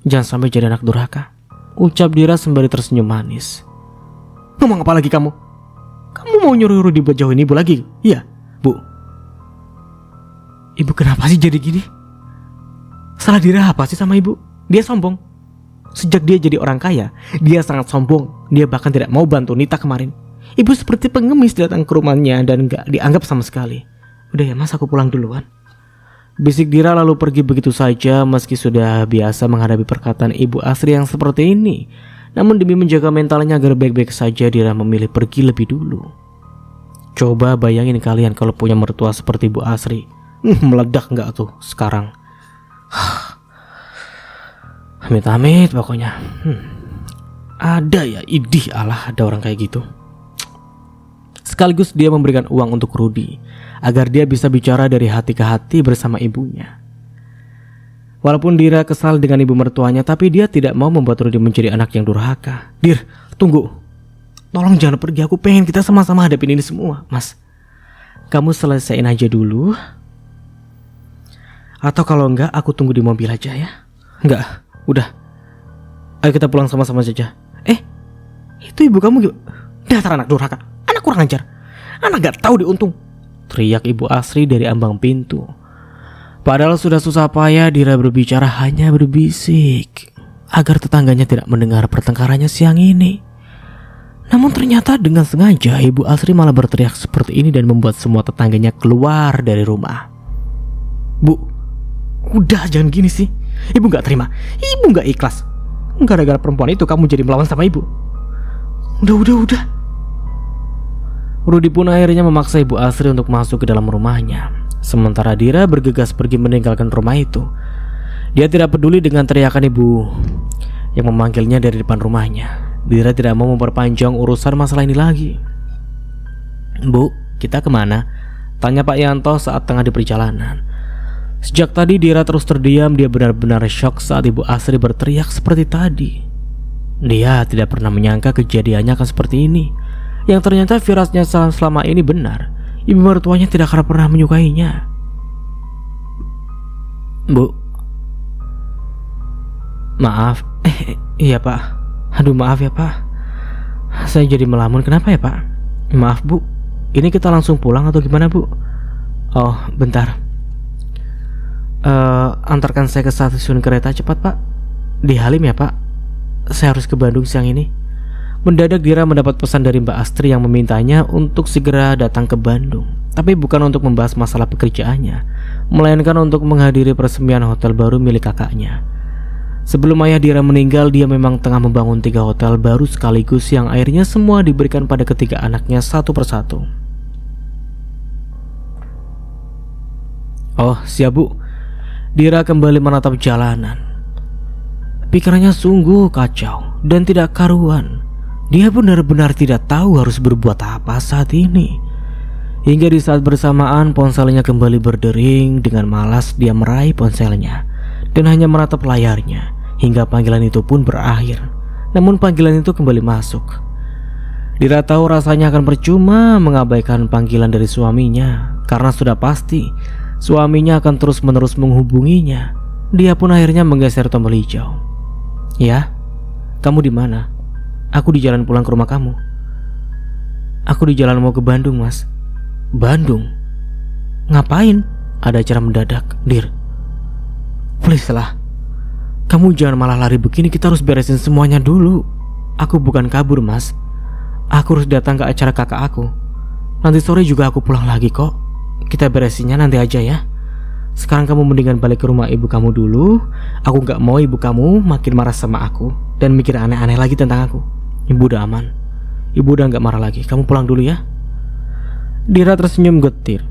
Jangan sampai jadi anak durhaka, ucap Dira sembari tersenyum manis. Ngomong apa lagi kamu? Kamu mau nyuruh Rudy buat jauhin ibu lagi? Iya, Bu. Ibu kenapa sih jadi gini? Salah Dira apa sih sama ibu? Dia sombong. Sejak dia jadi orang kaya, dia sangat sombong. Dia bahkan tidak mau bantu Nita kemarin. Ibu seperti pengemis datang ke rumahnya dan gak dianggap sama sekali. Udah ya Mas, aku pulang duluan. Bisik Dira lalu pergi begitu saja, meski sudah biasa menghadapi perkataan Ibu Asri yang seperti ini. Namun demi menjaga mentalnya agar baik-baik saja, Dira memilih pergi lebih dulu. Coba bayangin kalian kalau punya mertua seperti Ibu Asri. Meledak gak tuh sekarang? Amit-amit pokoknya. Ada ya, idih Allah ada orang kayak gitu. Sekaligus dia memberikan uang untuk Rudy agar dia bisa bicara dari hati ke hati bersama ibunya. Walaupun Dira kesal dengan ibu mertuanya, tapi dia tidak mau membuat Rudy menjadi anak yang durhaka. Dir, tunggu. Tolong jangan pergi, aku pengen kita sama-sama hadapin ini semua. Mas, kamu selesaiin aja dulu. Atau kalau enggak, aku tunggu di mobil aja ya. Enggak, udah. Ayo kita pulang sama-sama saja. Itu ibu kamu dasar anak durhaka. Anak kurang ajar. Anak gak tahu diuntung, teriak Ibu Asri dari ambang pintu. Padahal sudah susah payah Dira berbicara hanya berbisik agar tetangganya tidak mendengar pertengkarannya siang ini. Namun ternyata dengan sengaja Ibu Asri malah berteriak seperti ini dan membuat semua tetangganya keluar dari rumah. Bu, udah jangan gini sih. Ibu gak terima. Ibu gak ikhlas. Gara-gara perempuan itu kamu jadi melawan sama ibu. Udah. Rudy pun akhirnya memaksa Ibu Asri untuk masuk ke dalam rumahnya. Sementara Dira bergegas pergi meninggalkan rumah itu. Dia tidak peduli dengan teriakan ibu yang memanggilnya dari depan rumahnya. Dira tidak mau memperpanjang urusan masalah ini lagi. Bu, kita kemana? Tanya Pak Yanto saat tengah di perjalanan. Sejak tadi Dira terus terdiam. Dia benar-benar syok saat Ibu Asri berteriak seperti tadi. Dia tidak pernah menyangka kejadiannya akan seperti ini. Yang ternyata firasatnya selama ini benar. Ibu mertuanya tidak akan pernah menyukainya. Bu, maaf. Iya Pak. Aduh maaf ya Pak, saya jadi melamun. Kenapa ya Pak? Maaf Bu, ini kita langsung pulang atau gimana Bu? Oh bentar, antarkan saya ke stasiun kereta cepat Pak. Di Halim ya Pak. Saya harus ke Bandung siang ini. Mendadak Dira mendapat pesan dari Mbak Astri yang memintanya untuk segera datang ke Bandung. Tapi bukan untuk membahas masalah pekerjaannya, melainkan untuk menghadiri peresmian hotel baru milik kakaknya. Sebelum ayah Dira meninggal, dia memang tengah membangun 3 hotel baru sekaligus yang akhirnya semua diberikan pada ketiga anaknya satu persatu. Oh siap Bu. Dira kembali menatap jalanan. Pikirannya sungguh kacau dan tidak karuan. Dia benar-benar tidak tahu harus berbuat apa saat ini. Hingga di saat bersamaan ponselnya kembali berdering. Dengan malas dia meraih ponselnya dan hanya menatap layarnya hingga panggilan itu pun berakhir. Namun panggilan itu kembali masuk. Dira tahu rasanya akan percuma mengabaikan panggilan dari suaminya, karena sudah pasti suaminya akan terus-menerus menghubunginya. Dia pun akhirnya menggeser tombol hijau. Ya, kamu di mana? Aku di jalan pulang ke rumah kamu. Aku di jalan mau ke Bandung, Mas. Bandung? Ngapain? Ada acara mendadak, Dir. Please lah. Kamu jangan malah lari begini, kita harus beresin semuanya dulu. Aku bukan kabur, Mas. Aku harus datang ke acara kakak aku. Nanti sore juga aku pulang lagi kok. Kita beresinnya nanti aja ya. Sekarang kamu mendingan balik ke rumah ibu kamu dulu. Aku gak mau ibu kamu makin marah sama aku dan mikir aneh-aneh lagi tentang aku. Ibu udah aman. Ibu udah gak marah lagi. Kamu pulang dulu ya. Dira tersenyum getir.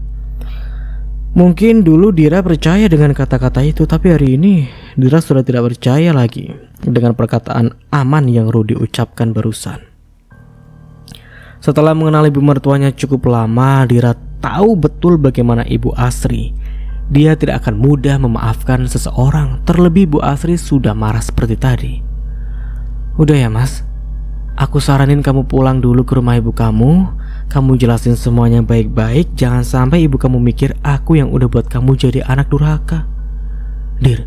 Mungkin dulu Dira percaya dengan kata-kata itu, tapi hari ini Dira sudah tidak percaya lagi dengan perkataan aman yang Rudy ucapkan barusan. Setelah mengenal ibu mertuanya cukup lama, Dira tahu betul bagaimana Ibu Asri. Dia tidak akan mudah memaafkan seseorang, terlebih Bu Asri sudah marah seperti tadi. Udah ya Mas, aku saranin kamu pulang dulu ke rumah ibu kamu. Kamu jelasin semuanya baik-baik. Jangan sampai ibu kamu mikir aku yang udah buat kamu jadi anak durhaka. Dir,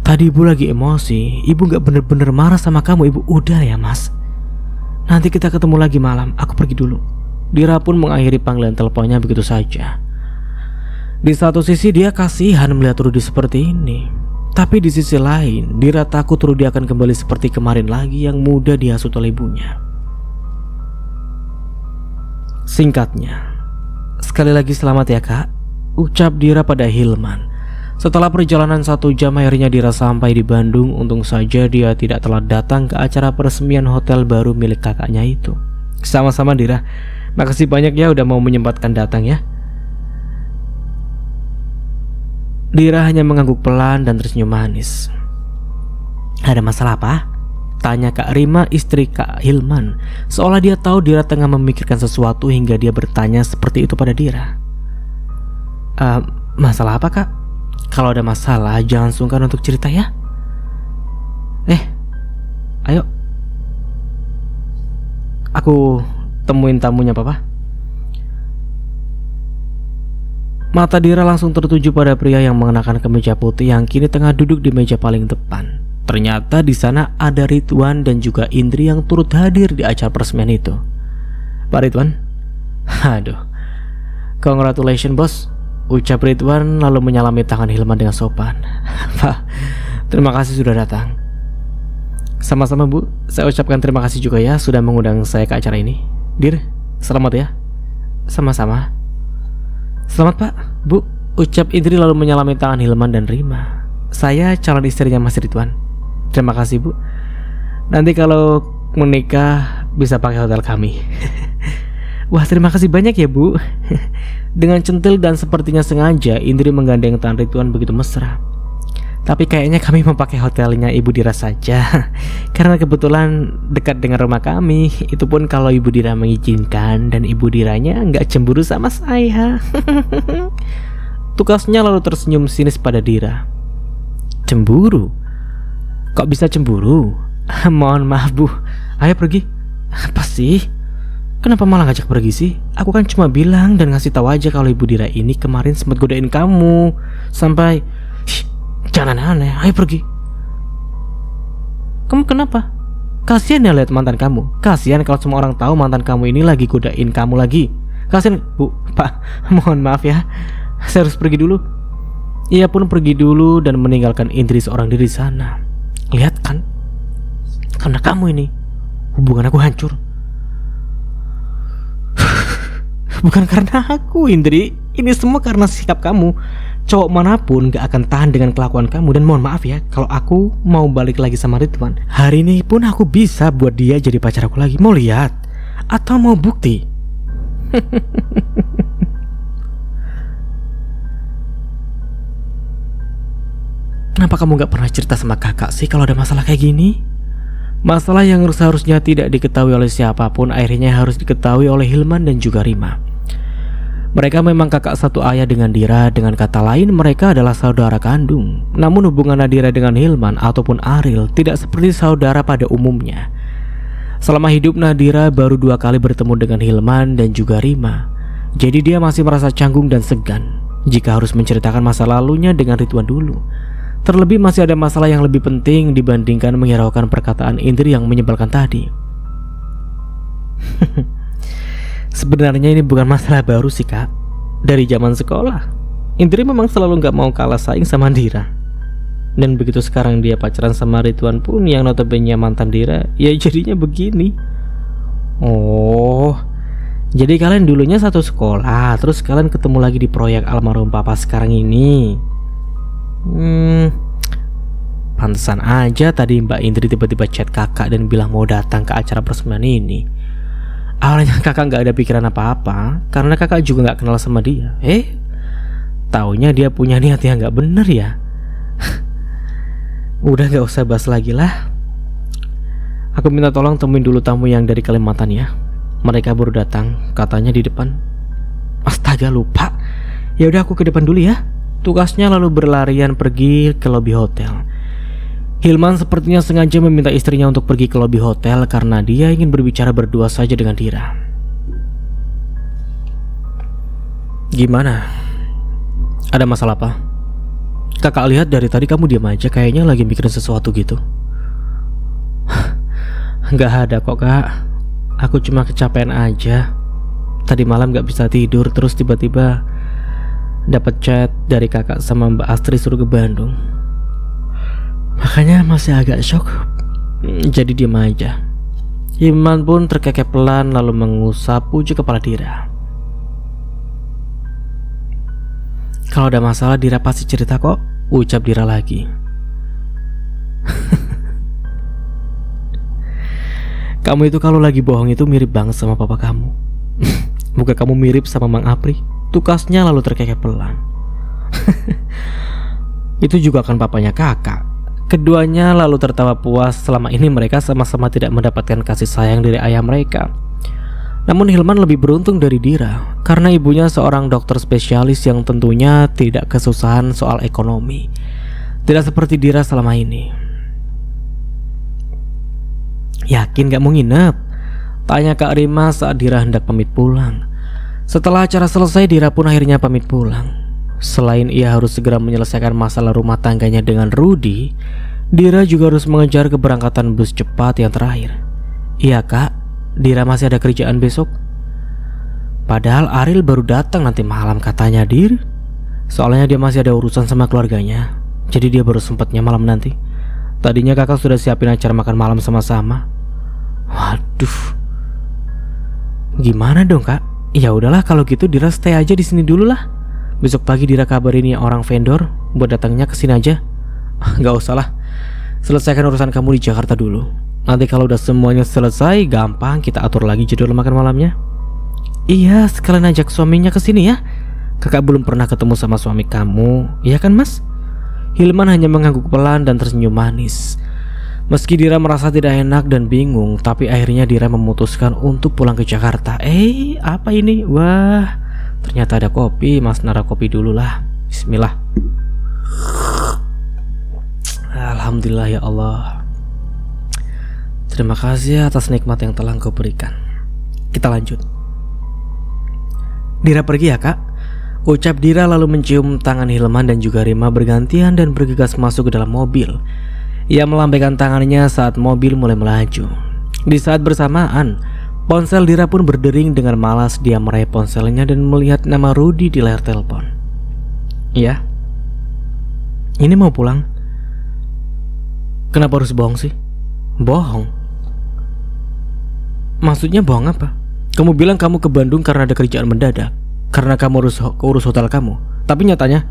tadi ibu lagi emosi. Ibu gak bener-bener marah sama kamu. Ibu udah ya Mas, nanti kita ketemu lagi malam. Aku pergi dulu. Dira pun mengakhiri panggilan teleponnya begitu saja. Di satu sisi dia kasihan melihat Rudy seperti ini, tapi di sisi lain Dira takut Rudy akan kembali seperti kemarin lagi yang mudah dihasut oleh ibunya. Singkatnya, sekali lagi selamat ya kak, ucap Dira pada Hilman. Setelah perjalanan 1 jam akhirnya Dira sampai di Bandung. Untung saja dia tidak telat datang ke acara peresmian hotel baru milik kakaknya itu. Sama-sama Dira, makasih banyak ya udah mau menyempatkan datang ya. Dira hanya mengangguk pelan dan tersenyum manis. Ada masalah apa? Tanya Kak Rima, istri Kak Hilman, seolah dia tahu Dira tengah memikirkan sesuatu hingga dia bertanya seperti itu pada Dira. Masalah apa kak? Kalau ada masalah jangan sungkan untuk cerita ya. Ayo, aku temuin tamunya papa. Mata Dira langsung tertuju pada pria yang mengenakan kemeja putih yang kini tengah duduk di meja paling depan. Ternyata di sana ada Ridwan dan juga Indri yang turut hadir di acara peresmian itu. Pak Ridwan? Aduh, congratulations bos, ucap Ridwan lalu menyalami tangan Hilman dengan sopan. Pak, terima kasih sudah datang. Sama-sama bu, saya ucapkan terima kasih juga ya sudah mengundang saya ke acara ini. Dir, selamat ya. Sama-sama. Selamat pak, bu, ucap Indri lalu menyalami tangan Hilman dan Rima. Saya calon istrinya Mas Ridwan. Terima kasih bu. Nanti kalau menikah bisa pakai hotel kami. Wah terima kasih banyak ya bu. Dengan centil dan sepertinya sengaja Indri menggandeng tangan Ridwan begitu mesra. Tapi kayaknya kami mau pakai hotelnya Ibu Dira saja. Karena kebetulan dekat dengan rumah kami. Itu pun kalau Ibu Dira mengizinkan dan Ibu Diranya nggak cemburu sama saya. Tukasnya lalu tersenyum sinis pada Dira. Cemburu? Kok bisa cemburu? Mohon maaf bu, ayo pergi. Apa sih? Kenapa malah ngajak pergi sih? Aku kan cuma bilang dan ngasih tahu aja kalau Ibu Dira ini kemarin sempat godain kamu sampai. Jangan aneh, ayo pergi. Kamu kenapa? Kasian ya lihat mantan kamu. Kasian kalau semua orang tahu mantan kamu ini lagi godain kamu lagi. Kasian bu, pak, mohon maaf ya. Saya harus pergi dulu. Ia pun pergi dulu dan meninggalkan Indri seorang diri di sana. Lihat kan, karena kamu ini hubungan aku hancur. Bukan karena aku Indri, ini semua karena sikap kamu. Cowok manapun gak akan tahan dengan kelakuan kamu. Dan mohon maaf ya, kalau aku mau balik lagi sama Ridwan, hari ini pun aku bisa buat dia jadi pacar aku lagi. Mau lihat? Atau mau bukti? Kenapa kamu gak pernah cerita sama kakak sih kalau ada masalah kayak gini? Masalah yang seharusnya tidak diketahui oleh siapapun akhirnya harus diketahui oleh Hilman dan juga Rima. Mereka memang kakak satu ayah dengan Dira. Dengan kata lain mereka adalah saudara kandung. Namun hubungan Dira dengan Hilman ataupun Ariel tidak seperti saudara pada umumnya. Selama hidup Nadira baru 2 kali bertemu dengan Hilman dan juga Rima. Jadi dia masih merasa canggung dan segan jika harus menceritakan masa lalunya dengan Ridwan dulu. Terlebih masih ada masalah yang lebih penting dibandingkan menghiraukan perkataan Indri yang menyebalkan tadi. Sebenarnya ini bukan masalah baru sih kak. Dari zaman sekolah Indri memang selalu gak mau kalah saing sama Dira. Dan begitu sekarang dia pacaran sama Ridwan pun yang notabene mantan Dira, ya jadinya begini. Oh, jadi kalian dulunya satu sekolah, terus kalian ketemu lagi di proyek almarhum papa sekarang ini. Pantesan aja tadi Mbak Indri tiba-tiba chat kakak dan bilang mau datang ke acara peresmian ini. Awalnya kakak gak ada pikiran apa-apa, karena kakak juga gak kenal sama dia. Taunya dia punya niat yang gak bener ya. Udah gak usah bahas lagi lah. Aku minta tolong temuin dulu tamu yang dari Kalimantan ya. Mereka baru datang, katanya di depan. Astaga lupa. Ya udah aku ke depan dulu ya. Tugasnya lalu berlarian pergi ke lobi hotel. Hilman sepertinya sengaja meminta istrinya untuk pergi ke lobi hotel karena dia ingin berbicara berdua saja dengan Dira. Gimana? Ada masalah apa? Kakak lihat dari tadi kamu diam aja, kayaknya lagi mikirin sesuatu gitu. Nggak ada kok kak. Aku cuma kecapean aja. Tadi malam gak bisa tidur, terus tiba-tiba dapat chat dari kakak sama Mbak Astri suruh ke Bandung. Makanya masih agak shock. Jadi diam aja. Hilman pun terkekeh pelan lalu mengusap ujung kepala Dira. Kalau ada masalah Dira pasti cerita kok, ucap Dira lagi. Kamu itu kalau lagi bohong itu mirip banget sama papa kamu. Muka kamu mirip sama Mang Apri. Tukasnya lalu terkekeh pelan. Itu juga kan papanya kakak. Keduanya lalu tertawa puas. Selama ini mereka sama-sama tidak mendapatkan kasih sayang dari ayah mereka. Namun Hilman lebih beruntung dari Dira karena ibunya seorang dokter spesialis yang tentunya tidak kesusahan soal ekonomi. Tidak seperti Dira selama ini. Yakin gak mau nginep? Tanya Kak Rima saat Dira hendak pamit pulang. Setelah acara selesai, Dira pun akhirnya pamit pulang. Selain ia harus segera menyelesaikan masalah rumah tangganya dengan Rudy, Dira juga harus mengejar keberangkatan bus cepat yang terakhir. Iya kak, Dira masih ada kerjaan besok. Padahal Aril baru datang nanti malam katanya Dir. Soalnya dia masih ada urusan sama keluarganya, jadi dia baru sempatnya malam nanti. Tadinya kakak sudah siapin acara makan malam sama-sama. Waduh, gimana dong kak? Ya udahlah kalau gitu Dira stay aja di sini dulu lah. Besok pagi Dira kabarin ya orang vendor buat datangnya ke sini aja. Gak usah lah. Selesaikan urusan kamu di Jakarta dulu. Nanti kalau udah semuanya selesai, gampang kita atur lagi jadwal makan malamnya. Iya, sekalian ajak suaminya ke sini ya. Kakak belum pernah ketemu sama suami kamu, iya kan mas? Hilman hanya mengangguk pelan dan tersenyum manis. Meski Dira merasa tidak enak dan bingung, tapi akhirnya Dira memutuskan untuk pulang ke Jakarta. Apa ini? Wah, ternyata ada kopi. Mas nara kopi dulu lah. Bismillah. Alhamdulillah ya Allah. Terima kasih atas nikmat yang telah Engkau berikan. Kita lanjut. Dira pergi ya kak, ucap Dira lalu mencium tangan Hilman dan juga Rima bergantian dan bergegas masuk ke dalam mobil. Ia melambaikan tangannya saat mobil mulai melaju. Di saat bersamaan, ponsel Dira pun berdering dengan malas. Dia meraih ponselnya dan melihat nama Rudy di layar telepon. Iya, ini mau pulang. Kenapa harus bohong sih? Bohong? Maksudnya bohong apa? Kamu bilang kamu ke Bandung karena ada kerjaan mendadak, karena kamu harus urus hotel kamu. Tapi nyatanya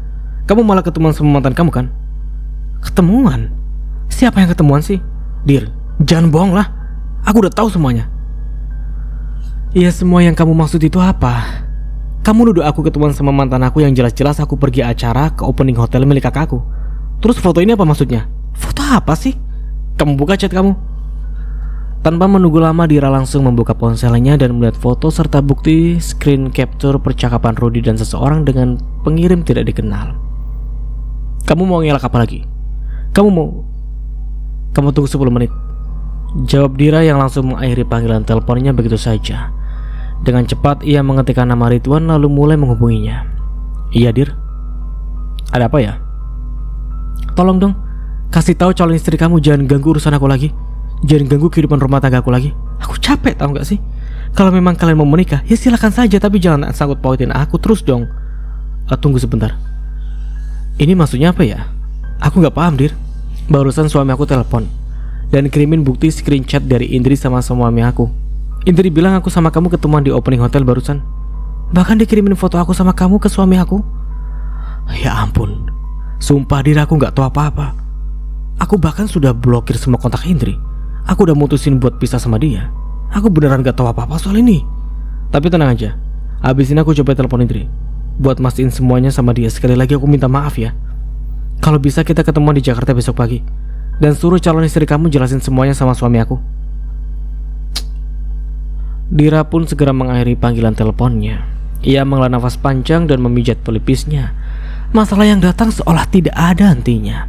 kamu malah ketemuan sama mantan kamu kan? Ketemuan? Siapa yang ketemuan sih? Dir, jangan bohong lah. Aku udah tahu semuanya. Iya, semua yang kamu maksud itu apa? Kamu nuduh aku ketemuan sama mantan aku yang jelas-jelas aku pergi acara ke opening hotel milik kakakku. Terus foto ini apa maksudnya? Foto apa sih? Kamu buka chat kamu. Tanpa menunggu lama, Dira langsung membuka ponselnya dan melihat foto serta bukti screen capture percakapan Rudy dan seseorang dengan pengirim tidak dikenal. Kamu mau ngelak apa lagi? Kamu tunggu 10 menit. Jawab Dira yang langsung mengakhiri panggilan teleponnya begitu saja. Dengan cepat ia mengetikkan nama Ridwan lalu mulai menghubunginya. Iya Dir, ada apa ya? tolong dong, kasih tahu calon istri kamu jangan ganggu urusan aku lagi. Jangan ganggu kehidupan rumah tangga aku lagi. Aku capek, tahu gak sih? Kalau memang kalian mau menikah, ya silakan saja, tapi jangan sangkut pautin aku terus dong. Tunggu sebentar. Ini maksudnya apa ya? Aku gak paham, Dir. Barusan suami aku telepon dan kirimin bukti screenshot dari Indri sama suami aku. Indri bilang aku sama kamu ketemuan di opening hotel barusan. Bahkan dikirimin foto aku sama kamu ke suami aku. Ya ampun, sumpah Dir, aku gak tahu apa-apa. Aku bahkan sudah blokir semua kontak Indri. Aku udah mutusin buat pisah sama dia. Aku beneran gak tahu apa-apa soal ini. Tapi tenang aja, abis ini aku coba telepon Indri buat mastiin semuanya sama dia. Sekali lagi aku minta maaf ya. Kalau bisa kita ketemuan di Jakarta besok pagi, dan suruh calon istri kamu jelasin semuanya sama suami aku. Dira pun segera mengakhiri panggilan teleponnya. Ia menghela nafas panjang dan memijat pelipisnya. Masalah yang datang seolah tidak ada hentinya.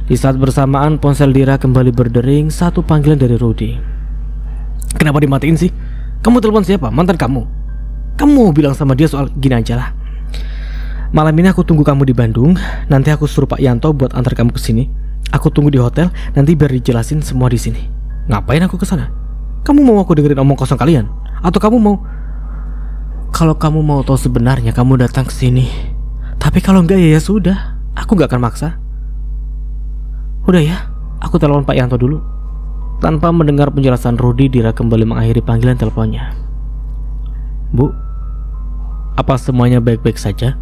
Di saat bersamaan ponsel Dira kembali berdering satu panggilan dari Rudy. Kenapa dimatiin sih? Kamu telepon siapa? Mantan kamu? Kamu bilang sama dia soal gini aja lah. Malam ini aku tunggu kamu di Bandung. Nanti aku suruh Pak Yanto buat antar kamu ke sini. Aku tunggu di hotel. Nanti biar dijelasin semua di sini. Ngapain aku ke sana? Kamu mau aku dengerin omong kosong kalian? Atau kamu mau? Kalau kamu mau tahu sebenarnya, kamu datang ke sini. Tapi kalau enggak ya sudah. Aku gak akan maksa. Udah ya, aku telepon Pak Yanto dulu. Tanpa mendengar penjelasan Rudy, Dira kembali mengakhiri panggilan teleponnya. Bu, apa semuanya baik-baik saja?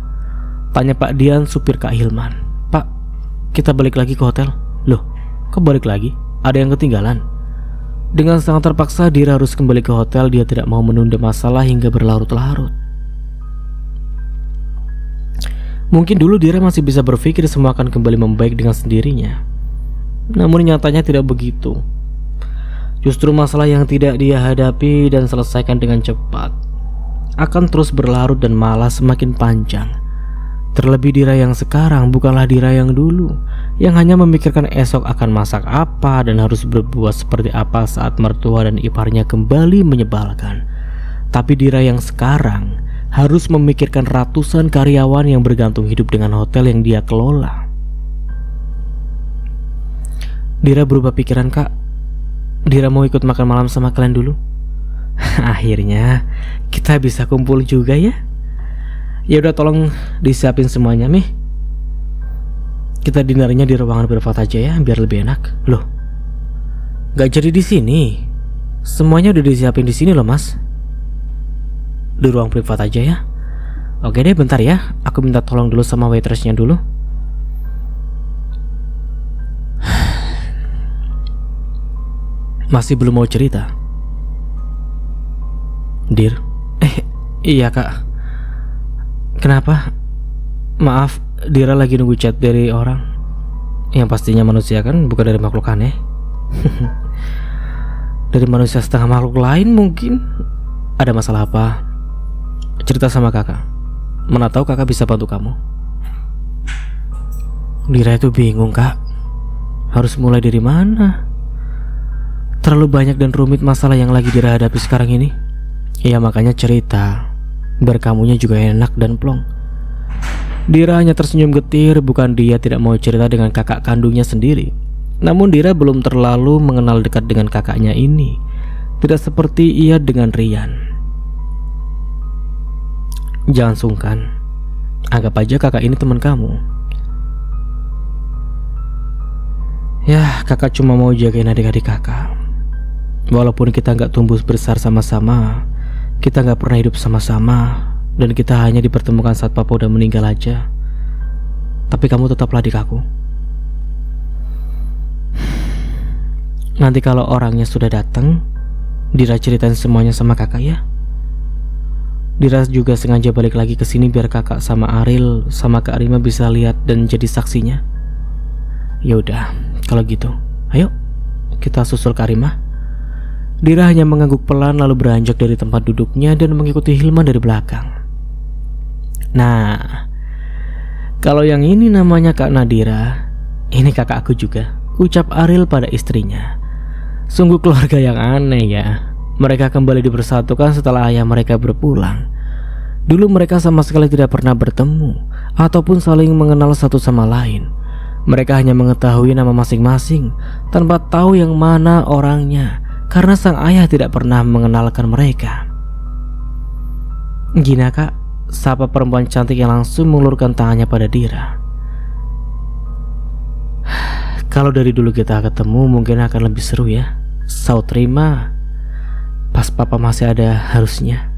Tanya Pak Dian, supir Kak Hilman. Pak, kita balik lagi ke hotel. Loh, kok balik lagi? Ada yang ketinggalan? Dengan sangat terpaksa Dira harus kembali ke hotel. Dia tidak mau menunda masalah hingga berlarut-larut. Mungkin dulu Dira masih bisa berpikir semua akan kembali membaik dengan sendirinya. Namun nyatanya tidak begitu. Justru masalah yang tidak dia hadapi dan selesaikan dengan cepat akan terus berlarut dan malah semakin panjang. Terlebih Dira yang sekarang bukanlah Dira yang dulu, yang hanya memikirkan esok akan masak apa dan harus berbuat seperti apa saat mertua dan iparnya kembali menyebalkan. Tapi Dira yang sekarang harus memikirkan ratusan karyawan yang bergantung hidup dengan hotel yang dia kelola. Dira berubah pikiran, Kak. Dira mau ikut makan malam sama kalian dulu. Akhirnya kita bisa kumpul juga ya. Ya udah, tolong disiapin semuanya, Mih. Kita dinernya di ruangan privat aja ya, biar lebih enak. Loh, gak jadi di sini. Semuanya udah disiapin di sini loh, Mas. Di ruang privat aja ya. Oke deh, bentar ya. Aku minta tolong dulu sama waitressnya dulu. Masih belum mau cerita? Dir? Iya Kak. Kenapa? Maaf, Dira lagi nunggu chat dari orang. Yang pastinya manusia kan, bukan dari makhluk aneh. Dari manusia setengah makhluk lain mungkin. Ada masalah apa? Cerita sama kakak. Mana tahu kakak bisa bantu kamu. Dira itu bingung, Kak. Harus mulai dari mana? Terlalu banyak dan rumit masalah yang lagi Dira hadapi sekarang ini. Ya makanya cerita, biar kamunya juga enak dan plong. Dira hanya tersenyum getir. Bukan dia tidak mau cerita dengan kakak kandungnya sendiri, namun Dira belum terlalu mengenal dekat dengan kakaknya ini. Tidak seperti ia dengan Rian. Jangan sungkan. Anggap aja kakak ini teman kamu. Ya, kakak cuma mau jagain adik-adik kakak. Walaupun kita gak tumbuh besar sama-sama, kita gak pernah hidup sama-sama, dan kita hanya dipertemukan saat papa udah meninggal aja. Tapi kamu tetaplah adik aku. Nanti kalau orangnya sudah datang, Dira ceritain semuanya sama kakak ya. Dira juga sengaja balik lagi ke sini biar kakak sama Aril sama Kak Rima bisa lihat dan jadi saksinya. Ya udah, kalau gitu, ayo kita susul Kak Rima. Dira hanya mengangguk pelan lalu beranjak dari tempat duduknya dan mengikuti Hilman dari belakang. Nah, kalau yang ini namanya Kak Nadira, ini kakak aku juga, ucap Aril pada istrinya. Sungguh keluarga yang aneh ya. Mereka kembali dipersatukan setelah ayah mereka berpulang. Dulu mereka sama sekali tidak pernah bertemu ataupun saling mengenal satu sama lain. Mereka hanya mengetahui nama masing-masing tanpa tahu yang mana orangnya, karena sang ayah tidak pernah mengenalkan mereka. "Gina kak," sapa perempuan cantik yang langsung mengulurkan tangannya pada Dira. "Kalau dari dulu kita ketemu mungkin akan lebih seru ya. Saud terima. Pas papa masih ada harusnya."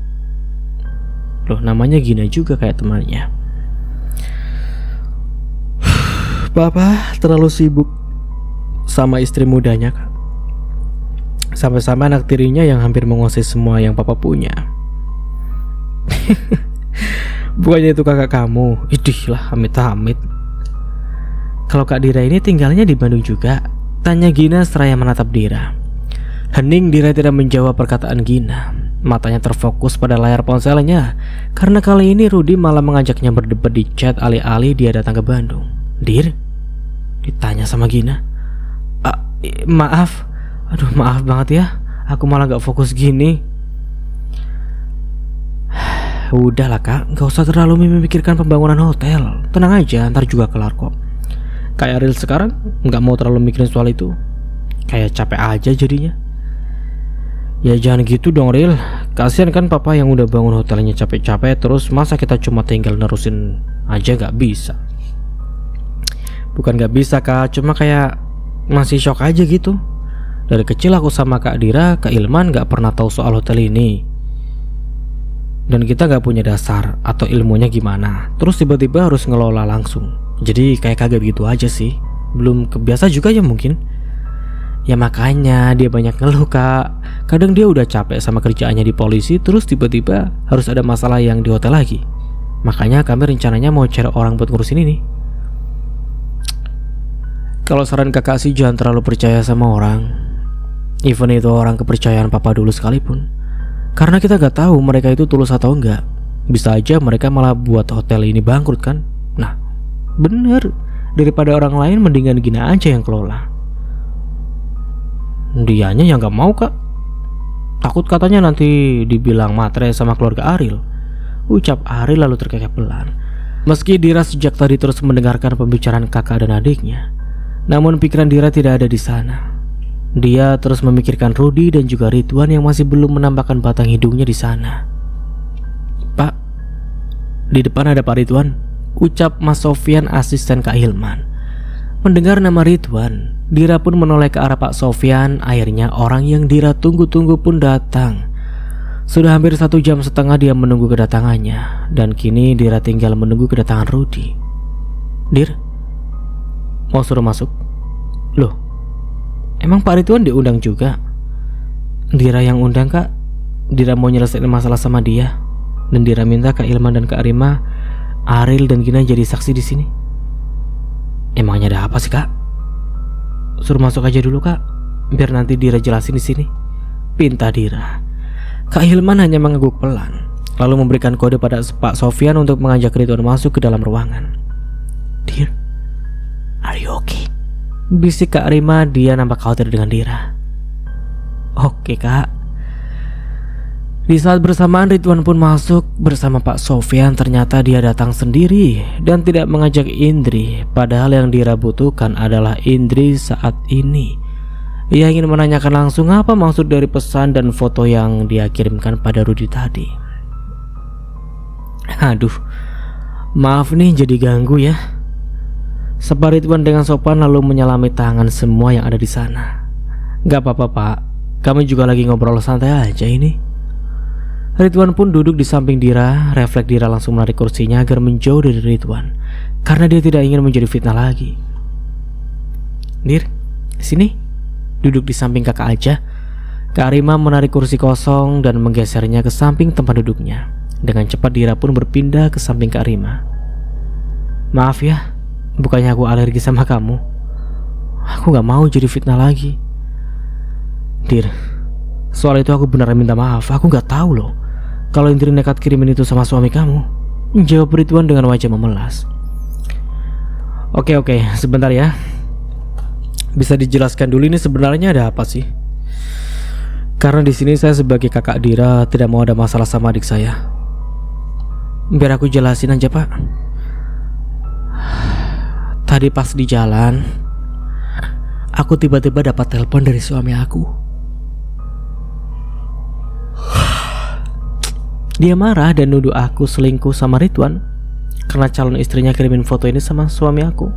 Loh, namanya Gina juga kayak temannya. "Papa terlalu sibuk sama istri mudanya kak. Sampai-sampai anak tirinya yang hampir menguasai semua yang papa punya." "Bukannya itu kakak kamu?" "Idih lah, amit-amit." "Kalau Kak Dira ini tinggalnya di Bandung juga?" tanya Gina seraya menatap Dira. Hening Dira tidak menjawab perkataan Gina. Matanya terfokus pada layar ponselnya, karena kali ini Rudi malah mengajaknya berdebat di chat alih-alih dia datang ke Bandung. "Dir?" ditanya sama Gina. Maaf. Aduh, maaf banget ya. Aku malah gak fokus gini." "Udahlah kak, gak usah terlalu memikirkan pembangunan hotel. Tenang aja, ntar juga kelar kok. Kayak Ariel sekarang gak mau terlalu mikirin soal itu. Kayak capek aja jadinya." "Ya jangan gitu dong Ril. Kasian kan papa yang udah bangun hotelnya capek-capek, terus masa kita cuma tinggal nerusin aja gak bisa?" "Bukan gak bisa kak, cuma kayak masih shock aja gitu. Dari kecil aku sama Kak Dira, Kak Ilman gak pernah tahu soal hotel ini. Dan kita gak punya dasar atau ilmunya gimana. Terus tiba-tiba harus ngelola langsung. Jadi kayak kaget gitu aja sih. Belum kebiasa juga ya mungkin. Ya makanya dia banyak ngeluh kak. Kadang dia udah capek sama kerjaannya di polisi, terus tiba-tiba harus ada masalah yang di hotel lagi. Makanya kami rencananya mau cari orang buat ngurusin ini." "Kalau saran kakak sih jangan terlalu percaya sama orang. Even itu orang kepercayaan papa dulu sekalipun. Karena kita gak tahu mereka itu tulus atau enggak. Bisa aja mereka malah buat hotel ini bangkrut kan. Nah, bener. Daripada orang lain mendingan Gina aja yang kelola." "Dianya yang gak mau kak. Takut katanya nanti dibilang matre sama keluarga Ariel," ucap Ariel lalu terkekeh pelan. Meski Dira sejak tadi terus mendengarkan pembicaraan kakak dan adiknya, namun pikiran Dira tidak ada di sana. Dia terus memikirkan Rudi dan juga Ridwan yang masih belum menambahkan batang hidungnya di sana. "Pak, di depan ada Pak Ridwan," ucap Mas Sofyan, asisten Kak Hilman. Mendengar nama Ridwan, Dira pun menoleh ke arah Pak Sofyan. Akhirnya orang yang Dira tunggu-tunggu pun datang. Sudah hampir 1,5 jam dia menunggu kedatangannya, dan kini Dira tinggal menunggu kedatangan Rudi. "Dir, mau suruh masuk?" "Loh, emang Pak Ridwan diundang juga?" "Dira yang undang kak. Dira mau nyelesain masalah sama dia. Dan Dira minta Kak Ilman dan Kak Rima, Ariel dan Gina jadi saksi di sini." "Emangnya ada apa sih kak?" "Suruh masuk aja dulu kak, biar nanti Dira jelasin di sini," pinta Dira. Kak Hilman hanya mengangguk pelan, lalu memberikan kode pada Pak Sofyan untuk mengajak Ridwan masuk ke dalam ruangan. "Dir, are you okay?" bisik Kak Rima. Dia nampak khawatir dengan Dira. "Oke kak." Di saat bersamaan Ridwan pun masuk bersama Pak Sofyan. Ternyata dia datang sendiri dan tidak mengajak Indri. Padahal yang Dira butuhkan adalah Indri saat ini. Ia ingin menanyakan langsung apa maksud dari pesan dan foto yang dia kirimkan pada Rudi tadi. "Aduh, maaf nih jadi ganggu ya," sapa Ridwan dengan sopan lalu menyelami tangan semua yang ada di sana. "Gak apa-apa pak, kami juga lagi ngobrol santai aja ini." Ridwan pun duduk di samping Dira. Refleks Dira langsung menarik kursinya agar menjauh dari Ridwan, karena dia tidak ingin menjadi fitnah lagi. "Dir, sini, duduk di samping kakak aja." Kak Rima menarik kursi kosong dan menggesernya ke samping tempat duduknya. Dengan cepat Dira pun berpindah ke samping Kak Rima. "Maaf ya, bukannya aku alergi sama kamu. Aku gak mau jadi fitnah lagi." "Dir, soal itu aku beneran minta maaf. Aku gak tahu loh kalau Indri nekat kirimin itu sama suami kamu," jawab Ridwan dengan wajah memelas. Oke, sebentar ya. Bisa dijelaskan dulu ini sebenarnya ada apa sih? Karena di sini saya sebagai kakak Dira tidak mau ada masalah sama adik saya. Biar aku jelasin aja pak. Tadi pas di jalan, aku tiba-tiba dapat telepon dari suami aku. Dia marah dan nuduh aku selingkuh sama Ridwan karena calon istrinya kirimin foto ini sama suami aku.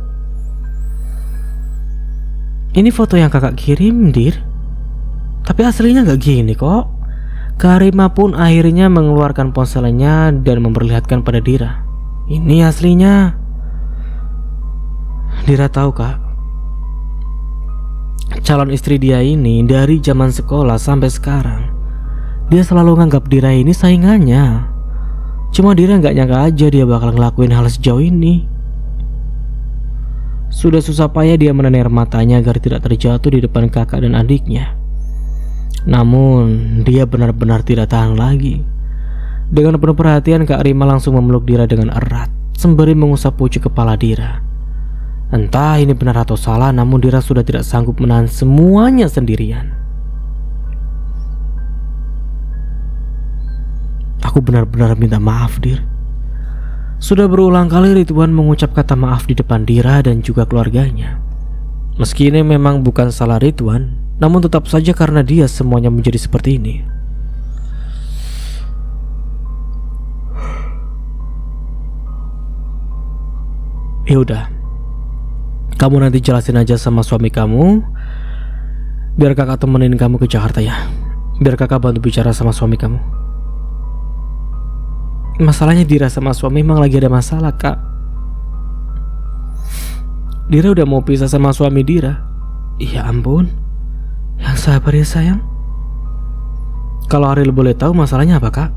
Ini foto yang kakak kirim, Dir. Tapi aslinya gak gini kok. Karima pun akhirnya mengeluarkan ponselnya dan memperlihatkan pada Dira. Ini aslinya. Dira tahu kak, calon istri dia ini dari zaman sekolah sampai sekarang, dia selalu nganggap Dira ini saingannya. Cuma Dira gak nyangka aja dia bakal ngelakuin hal sejauh ini. Sudah susah payah dia menenar matanya agar tidak terjatuh di depan kakak dan adiknya. Namun dia benar-benar tidak tahan lagi. Dengan penuh perhatian, Kak Rima langsung memeluk Dira dengan erat sembari mengusap pucuk kepala Dira. Entah ini benar atau salah, namun Dira sudah tidak sanggup menahan semuanya sendirian. Aku benar-benar minta maaf, Dir. Sudah berulang kali Ridwan mengucap kata maaf di depan Dira dan juga keluarganya. Meski ini memang bukan salah Ridwan, namun tetap saja karena dia semuanya menjadi seperti ini. Ya udah, kamu nanti jelasin aja sama suami kamu, biar kakak temenin kamu ke Jakarta ya. Biar kakak bantu bicara sama suami kamu. Masalahnya Dira sama suami memang lagi ada masalah, kak. Dira udah mau pisah sama suami Dira. Ya ampun, yang sabar ya sayang. Kalau Ariel boleh tahu masalahnya apa, kak?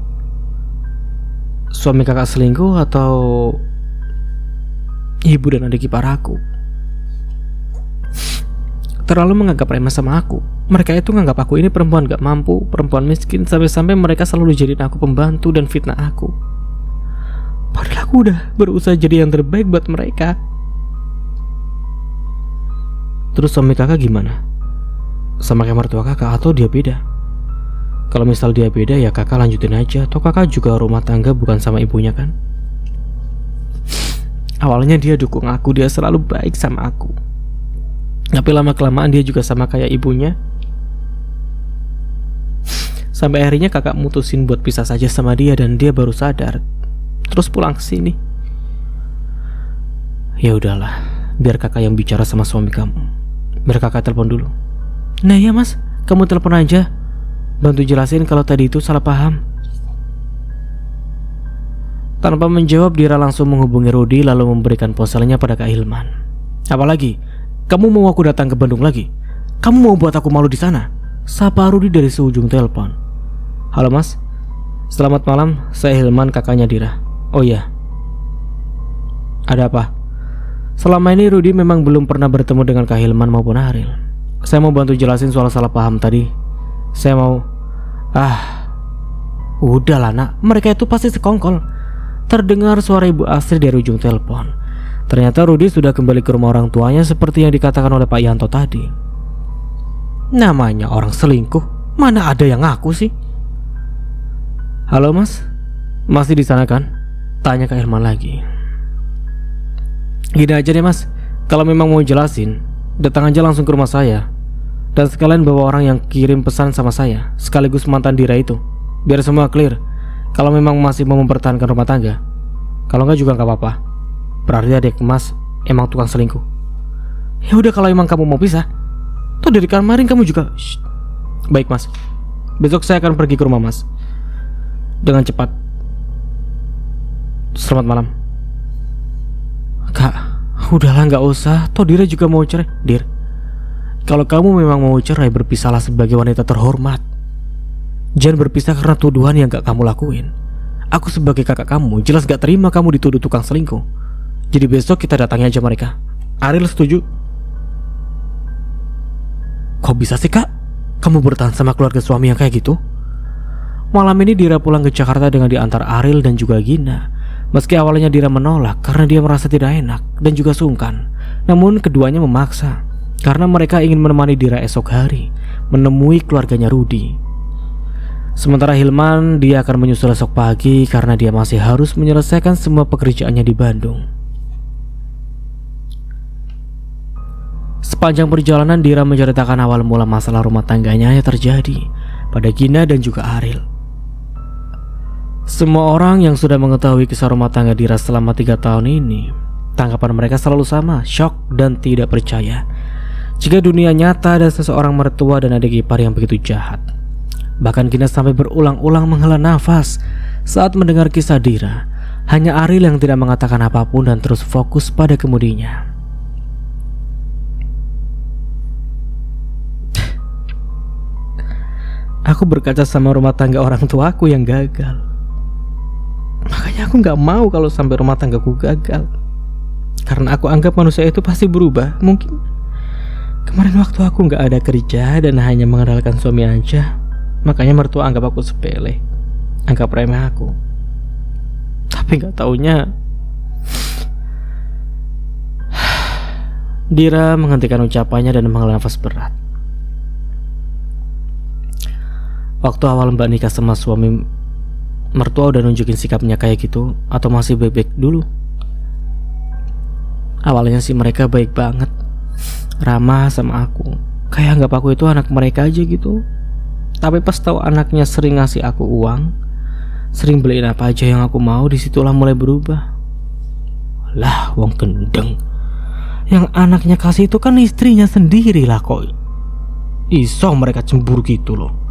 Suami kakak selingkuh atau ibu dan adik ipar aku terlalu menganggap remeh sama aku. Mereka itu nganggap aku ini perempuan gak mampu, perempuan miskin, sampai-sampai mereka selalu jadiin aku pembantu dan fitnah aku. Padahal aku udah berusaha jadi yang terbaik buat mereka. Terus suami kakak gimana? Sama kayak mertua kakak atau dia beda? Kalau misal dia beda ya kakak lanjutin aja. Atau kakak juga rumah tangga bukan sama ibunya kan? Awalnya dia dukung aku, dia selalu baik sama aku. Tapi lama-kelamaan dia juga sama kayak ibunya. Sampai akhirnya kakak mutusin buat pisah saja sama dia dan dia baru sadar. Terus pulang ke sini. Ya udahlah, biar kakak yang bicara sama suami kamu. Biar kakak telepon dulu. Nah ya mas, kamu telepon aja. Bantu jelasin kalau tadi itu salah paham. Tanpa menjawab, Dira langsung menghubungi Rudi lalu memberikan ponselnya pada Kak Hilman. Apalagi? Kamu mau aku datang ke Bandung lagi? Kamu mau buat aku malu di sana? Sapa Rudi dari seujung telepon. Halo mas, selamat malam, saya Hilman, kakaknya Dira. Oh iya, ada apa? Selama ini Rudi memang belum pernah bertemu dengan Kak Hilman maupun Ariel. Saya mau bantu jelasin soal salah paham tadi. Saya mau... udahlah nak, mereka itu pasti sekongkol. Terdengar suara Ibu Astrid dari ujung telepon. Ternyata Rudi sudah kembali ke rumah orang tuanya seperti yang dikatakan oleh Pak Yanto tadi. Namanya orang selingkuh, mana ada yang ngaku sih? Halo mas, masih di sana kan? Tanya Kak Herman lagi. Gini aja deh mas, kalau memang mau jelasin, datang aja langsung ke rumah saya. Dan sekalian bawa orang yang kirim pesan sama saya, sekaligus mantan Dira itu. Biar semua clear. Kalau memang masih mau mempertahankan rumah tangga. Kalau enggak juga enggak apa-apa. Berarti adik mas emang tukang selingkuh. Ya udah kalau emang kamu mau pisah, toh dari kemarin kamu juga. Shh. Baik mas, besok saya akan pergi ke rumah mas dengan cepat. Selamat malam. Kak, udahlah nggak usah. Toh Dira juga mau cerai. Dir, kalau kamu memang mau cerai, berpisahlah sebagai wanita terhormat. Jangan berpisah karena tuduhan yang gak kamu lakuin. Aku sebagai kakak kamu jelas gak terima kamu dituduh tukang selingkuh. Jadi besok kita datangi aja mereka. Ariel setuju? Kok bisa sih kak? Kamu bertahan sama keluarga suami yang kayak gitu? Malam ini Dira pulang ke Jakarta dengan diantar Ariel dan juga Gina. Meski awalnya Dira menolak karena dia merasa tidak enak dan juga sungkan, namun keduanya memaksa karena mereka ingin menemani Dira esok hari menemui keluarganya Rudi. Sementara Hilman, dia akan menyusul esok pagi karena dia masih harus menyelesaikan semua pekerjaannya di Bandung. Sepanjang perjalanan Dira menceritakan awal mula masalah rumah tangganya yang terjadi pada Gina dan juga Ariel. Semua orang yang sudah mengetahui kisah rumah tangga Dira selama 3 tahun ini, tanggapan mereka selalu sama, syok dan tidak percaya jika dunia nyata ada seseorang mertua dan adik ipar yang begitu jahat. Bahkan Gina sampai berulang-ulang menghela nafas saat mendengar kisah Dira. Hanya Ariel yang tidak mengatakan apapun dan terus fokus pada kemudinya. Aku berkaca sama rumah tangga orang tuaku yang gagal. Makanya aku gak mau kalau sampai rumah tanggaku gagal. Karena aku anggap manusia itu pasti berubah. Mungkin kemarin waktu aku gak ada kerja dan hanya mengandalkan suami aja, makanya mertua anggap aku sepele, anggap remeh aku. Tapi gak taunya Dira menghentikan ucapannya dan menghela nafas berat. Waktu awal Mbak nikah sama suami, mertua udah nunjukin sikapnya kayak gitu atau masih baik-baik dulu? Awalnya sih mereka baik banget, ramah sama aku, kayak anggap aku itu anak mereka aja gitu. Tapi pas tahu anaknya sering ngasih aku uang, sering beliin apa aja yang aku mau, disitulah mulai berubah. Lah, wong gendeng, yang anaknya kasih itu kan istrinya sendiri lah, kok iso mereka cemburu gitu loh.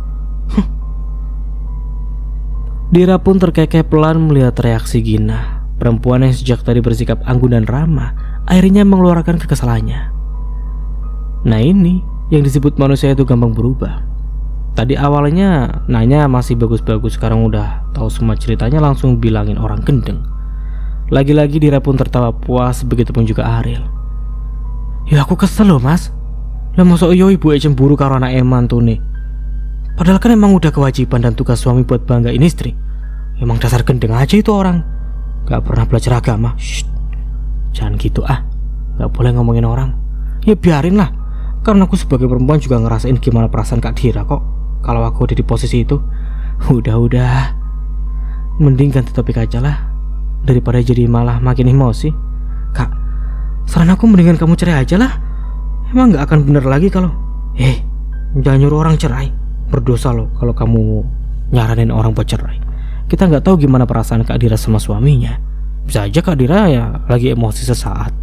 Dira pun terkekeh pelan melihat reaksi Gina, perempuan yang sejak tadi bersikap anggun dan ramah, akhirnya mengeluarkan kekesalannya. Nah ini yang disebut manusia itu gampang berubah. Tadi awalnya nanya masih bagus-bagus, sekarang udah tahu semua ceritanya langsung bilangin orang gendeng. Lagi-lagi Dira pun tertawa puas, begitupun juga Ariel. Ya aku kesel loh mas, lah masuk yo ibu cemburu karo anak eman tuh nih. Padahal kan emang udah kewajiban dan tugas suami buat banggain istri. Emang dasar gendeng aja itu orang, gak pernah belajar agama. Shh, jangan gitu gak boleh ngomongin orang. Ya biarin lah, karena aku sebagai perempuan juga ngerasain gimana perasaan Kak Dira kok kalau aku ada di posisi itu. Udah, mending ganti topik aja lah, daripada jadi malah makin emosi. Kak, saran aku mendingan kamu cerai aja lah. Emang gak akan bener lagi kalau jangan nyuruh orang cerai. Berdosa loh kalau kamu nyaranin orang buat cerai. Kita gak tahu gimana perasaan Kak Dira sama suaminya. Bisa aja Kak Dira ya lagi emosi sesaat.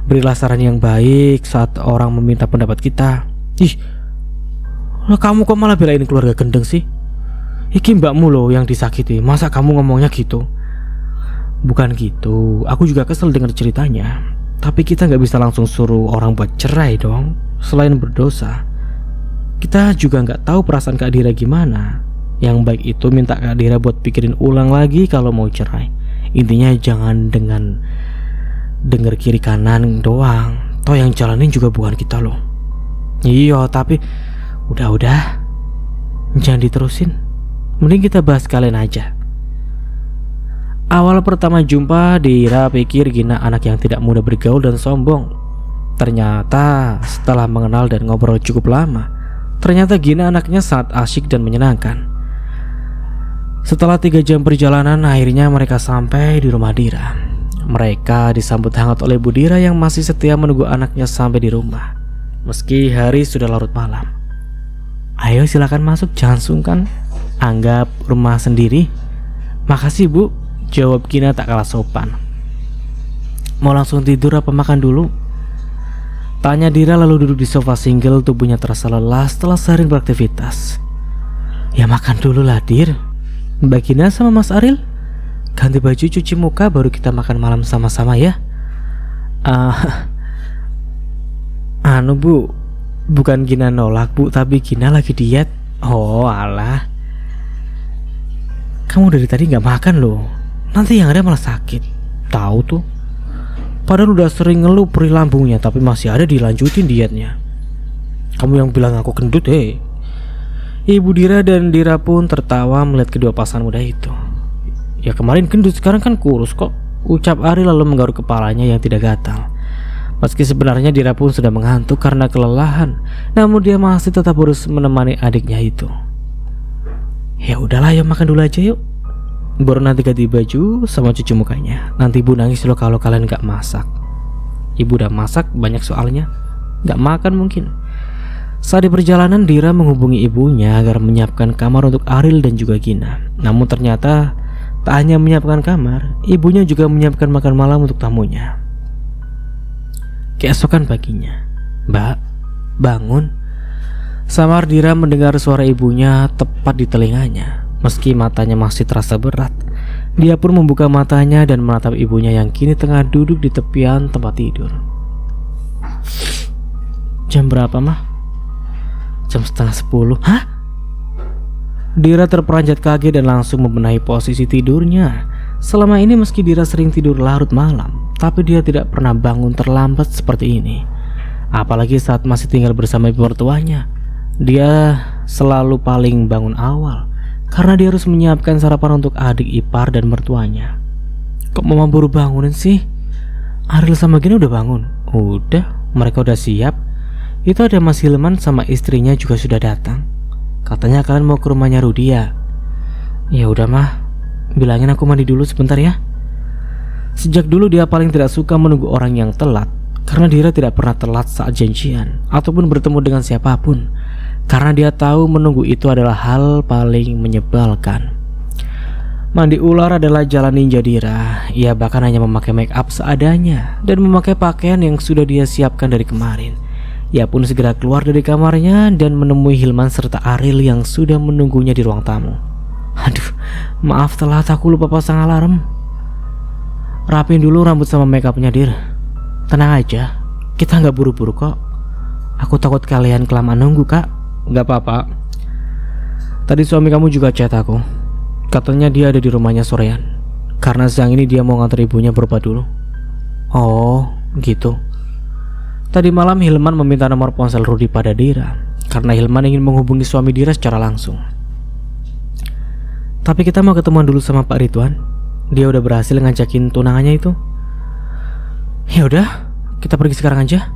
Berilah saran yang baik saat orang meminta pendapat kita. Ih, kamu kok malah belain keluarga gendeng sih? Iki mbakmu loh yang disakiti, masa kamu ngomongnya gitu? Bukan gitu, aku juga kesel dengar ceritanya. Tapi kita gak bisa langsung suruh orang buat cerai dong. Selain berdosa, kita juga gak tahu perasaan Kak Dira gimana. Yang baik itu minta Kak Dira buat pikirin ulang lagi kalau mau cerai. Intinya jangan dengan denger kiri kanan doang, toh yang jalanin juga bukan kita loh. Iya, tapi udah jangan diterusin, mending kita bahas kalian aja. Awal pertama jumpa, Dira pikir Gina anak yang tidak mudah bergaul dan sombong. Ternyata setelah mengenal dan ngobrol cukup lama, ternyata Gina anaknya sangat asyik dan menyenangkan. Setelah 3 jam perjalanan, akhirnya mereka sampai di rumah Dira. Mereka disambut hangat oleh Bu Dira yang masih setia menunggu anaknya sampai di rumah, meski hari sudah larut malam. Ayo silakan masuk, jangan sungkan, anggap rumah sendiri. Makasih Bu, jawab Gina tak kalah sopan. Mau langsung tidur apa makan dulu? Tanya Dira lalu duduk di sofa single, tubuhnya terasa lelah setelah seharian beraktivitas. Ya makan dulu lah Dir. Mbak Gina sama Mas Ariel ganti baju, cuci muka, baru kita makan malam sama-sama ya. Bu, bukan Gina nolak Bu, tapi Gina lagi diet. Oh alah, kamu dari tadi gak makan loh, nanti yang ada malah sakit. Tahu tuh, padahal udah sering ngeluh perih lambungnya, tapi masih ada dilanjutin dietnya. Kamu yang bilang aku gendut. Ibu Dira dan Dira pun tertawa melihat kedua pasangan muda itu. Ya kemarin gendut, sekarang kan kurus kok, ucap Ari lalu menggaruk kepalanya yang tidak gatal. Meski sebenarnya Dira pun sudah mengantuk karena kelelahan, namun dia masih tetap harus menemani adiknya itu. Ya udahlah, yuk makan dulu aja yuk. Baru nanti ganti baju sama cuci mukanya. Nanti ibu nangis loh kalau kalian gak masak. Ibu udah masak banyak soalnya. Gak makan mungkin. Saat di perjalanan, Dira menghubungi ibunya agar menyiapkan kamar untuk Ariel dan juga Gina. Namun ternyata tak hanya menyiapkan kamar, ibunya juga menyiapkan makan malam untuk tamunya. Keesokan paginya, "Mbak, bangun." Samar Dira mendengar suara ibunya tepat di telinganya. Meski matanya masih terasa berat, dia pun membuka matanya dan menatap ibunya yang kini tengah duduk di tepian tempat tidur. "Jam berapa, Mah?" "Jam setengah 10. Hah? Dira terperanjat kaget dan langsung membenahi posisi tidurnya. Selama ini meski Dira sering tidur larut malam, tapi dia tidak pernah bangun terlambat seperti ini. Apalagi saat masih tinggal bersama ibu mertuanya. Dia selalu paling bangun awal karena dia harus menyiapkan sarapan untuk adik ipar dan mertuanya. "Kok mama baru bangunin sih? Ariel sama Gina udah bangun?" "Udah, mereka udah siap. Itu ada Mas Hilman sama istrinya juga sudah datang. Katanya kalian mau ke rumahnya Rudia." "Ya udah, Mah. Bilangin aku mandi dulu sebentar ya." Sejak dulu dia paling tidak suka menunggu orang yang telat, karena Dira tidak pernah telat saat janjian ataupun bertemu dengan siapapun, karena dia tahu menunggu itu adalah hal paling menyebalkan. Mandi ular adalah jalan ninja Dira. Ia bahkan hanya memakai make up seadanya dan memakai pakaian yang sudah dia siapkan dari kemarin. Ia pun segera keluar dari kamarnya dan menemui Hilman serta Ariel yang sudah menunggunya di ruang tamu. "Aduh, maaf telat, aku lupa pasang alarm." "Rapiin dulu rambut sama make upnya, Dir. Tenang aja, kita nggak buru-buru kok. Aku takut kalian kelamaan nunggu, Kak." "Nggak apa-apa. Tadi suami kamu juga chat aku. Katanya dia ada di rumahnya sorean, karena siang ini dia mau nganter ibunya berobat dulu." "Oh, gitu." Tadi malam Hilman meminta nomor ponsel Rudi pada Dira karena Hilman ingin menghubungi suami Dira secara langsung. "Tapi kita mau ketemuan dulu sama Pak Ridwan. Dia udah berhasil ngajakin tunangannya itu." "Ya udah, kita pergi sekarang aja."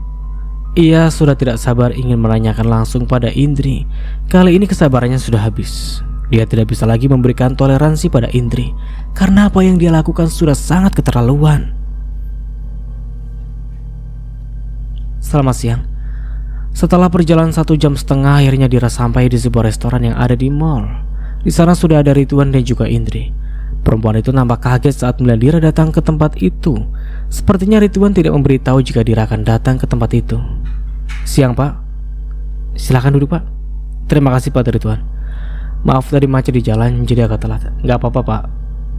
Ia sudah tidak sabar ingin menanyakan langsung pada Indri. Kali ini kesabarannya sudah habis. Dia tidak bisa lagi memberikan toleransi pada Indri karena apa yang dia lakukan sudah sangat keterlaluan. Selamat siang. Setelah perjalanan 1,5 jam, akhirnya Dira sampai di sebuah restoran yang ada di mall. Di sana sudah ada Ridwan dan juga Indri. Perempuan itu nampak kaget saat melihat Dira datang ke tempat itu. Sepertinya Ridwan tidak memberitahu jika Dira akan datang ke tempat itu. "Siang, Pak. Silakan duduk, Pak." "Terima kasih, Pak Ridwan. Maaf tadi macet di jalan jadi agak telat." "Nggak apa-apa, Pak.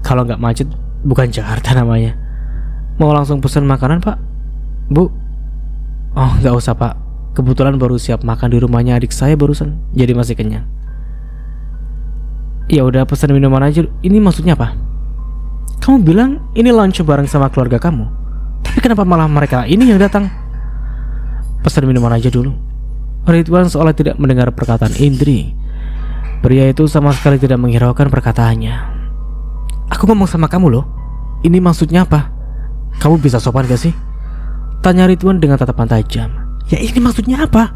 Kalau nggak macet bukan Jakarta namanya. Mau langsung pesan makanan, Pak?" "Bu." "Oh, nggak usah, Pak. Kebetulan baru siap makan di rumahnya adik saya barusan, jadi masih kenyang." "Ya udah, pesan minuman aja." "Ini maksudnya apa? Kamu bilang ini lunch bareng sama keluarga kamu, tapi kenapa malah mereka ini yang datang?" "Pesan minuman aja dulu." Ridwan seolah tidak mendengar perkataan Indri. Pria itu sama sekali tidak menghiraukan perkataannya. "Aku ngomong sama kamu loh. Ini maksudnya apa? Kamu bisa sopan gak sih?" tanya Ridwan dengan tatapan tajam. "Ya ini maksudnya apa?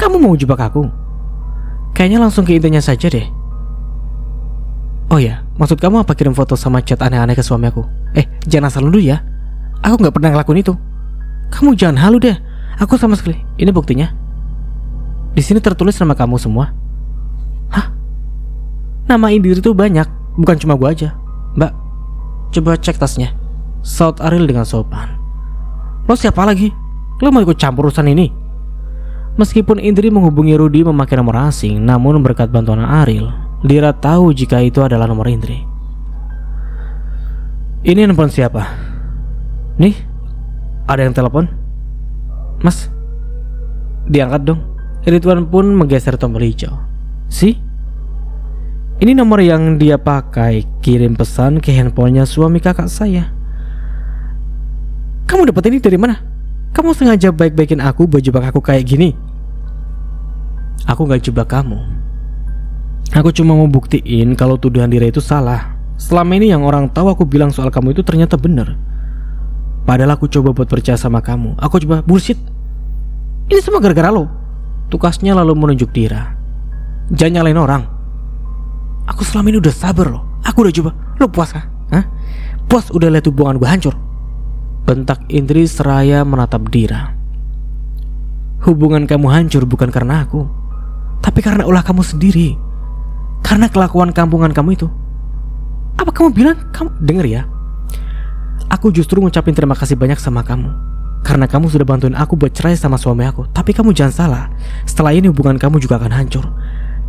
Kamu mau jebak aku? Kayaknya langsung ke intinya saja deh." "Oh ya, maksud kamu apa kirim foto sama chat aneh-aneh ke suami aku?" Jangan asal nuduh ya. Aku gak pernah ngelakuin itu. Kamu jangan halu deh. Aku sama sekali. Ini buktinya. Di sini tertulis nama kamu semua." "Hah? Nama Indri itu banyak, bukan cuma gua aja." "Mbak, coba cek tasnya," saut Ariel dengan sopan. "Lo siapa lagi? Lo mau ikut campur urusan ini?" Meskipun Indri menghubungi Rudi memakai nomor asing, namun berkat bantuan Ariel, Dira tahu jika itu adalah nomor Indri. "Ini handphone siapa? Nih, ada yang telepon." "Mas." "Diangkat dong." Ridwan pun menggeser tombol hijau. "Si? Ini nomor yang dia pakai kirim pesan ke handphonenya suami kakak saya." "Kamu dapat ini dari mana? Kamu sengaja baik-baikin aku buat jebak aku kayak gini?" "Aku gak jebak kamu. Aku cuma mau buktiin kalau tuduhan Dira itu salah. Selama ini yang orang tahu aku bilang soal kamu itu ternyata benar. Padahal aku coba buat percaya sama kamu. Aku coba bullshit. Ini semua gara-gara lo." Tukasnya lalu menunjuk Dira. "Jangan nyalain orang. Aku selama ini udah sabar loh. Aku udah coba. Lo puas kah? Hah? Puas udah lihat hubungan gue hancur?" bentak Indri seraya menatap Dira. Hubungan kamu hancur bukan karena aku, tapi karena ulah kamu sendiri. Karena kelakuan kampungan kamu itu. Apa kamu bilang? Kamu denger ya, aku justru ngucapin terima kasih banyak sama kamu, karena kamu sudah bantuin aku buat cerai sama suami aku. Tapi kamu jangan salah, setelah ini hubungan kamu juga akan hancur.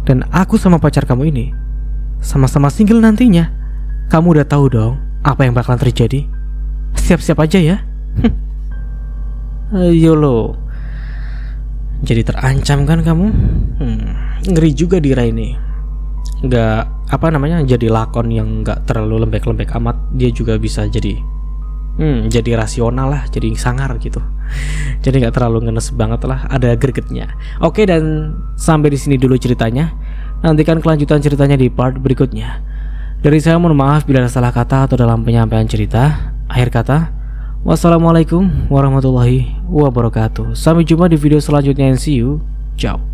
Dan aku sama pacar kamu ini sama-sama single nantinya. Kamu udah tahu dong apa yang bakalan terjadi. Siap-siap aja ya. Ayo lo. Jadi terancam kan kamu? Ngeri juga Dira ini. Nggak jadi lakon yang nggak terlalu lembek-lembek amat. Dia juga bisa jadi rasional lah, jadi sangar gitu. Jadi nggak terlalu ngenes banget lah, ada gregetnya. Oke, dan sampai di sini dulu ceritanya. Nantikan kelanjutan ceritanya di part berikutnya. Dari saya mohon maaf bila ada salah kata atau dalam penyampaian cerita. Akhir kata, wassalamualaikum warahmatullahi wabarakatuh. Sampai jumpa di video selanjutnya and see you. Ciao.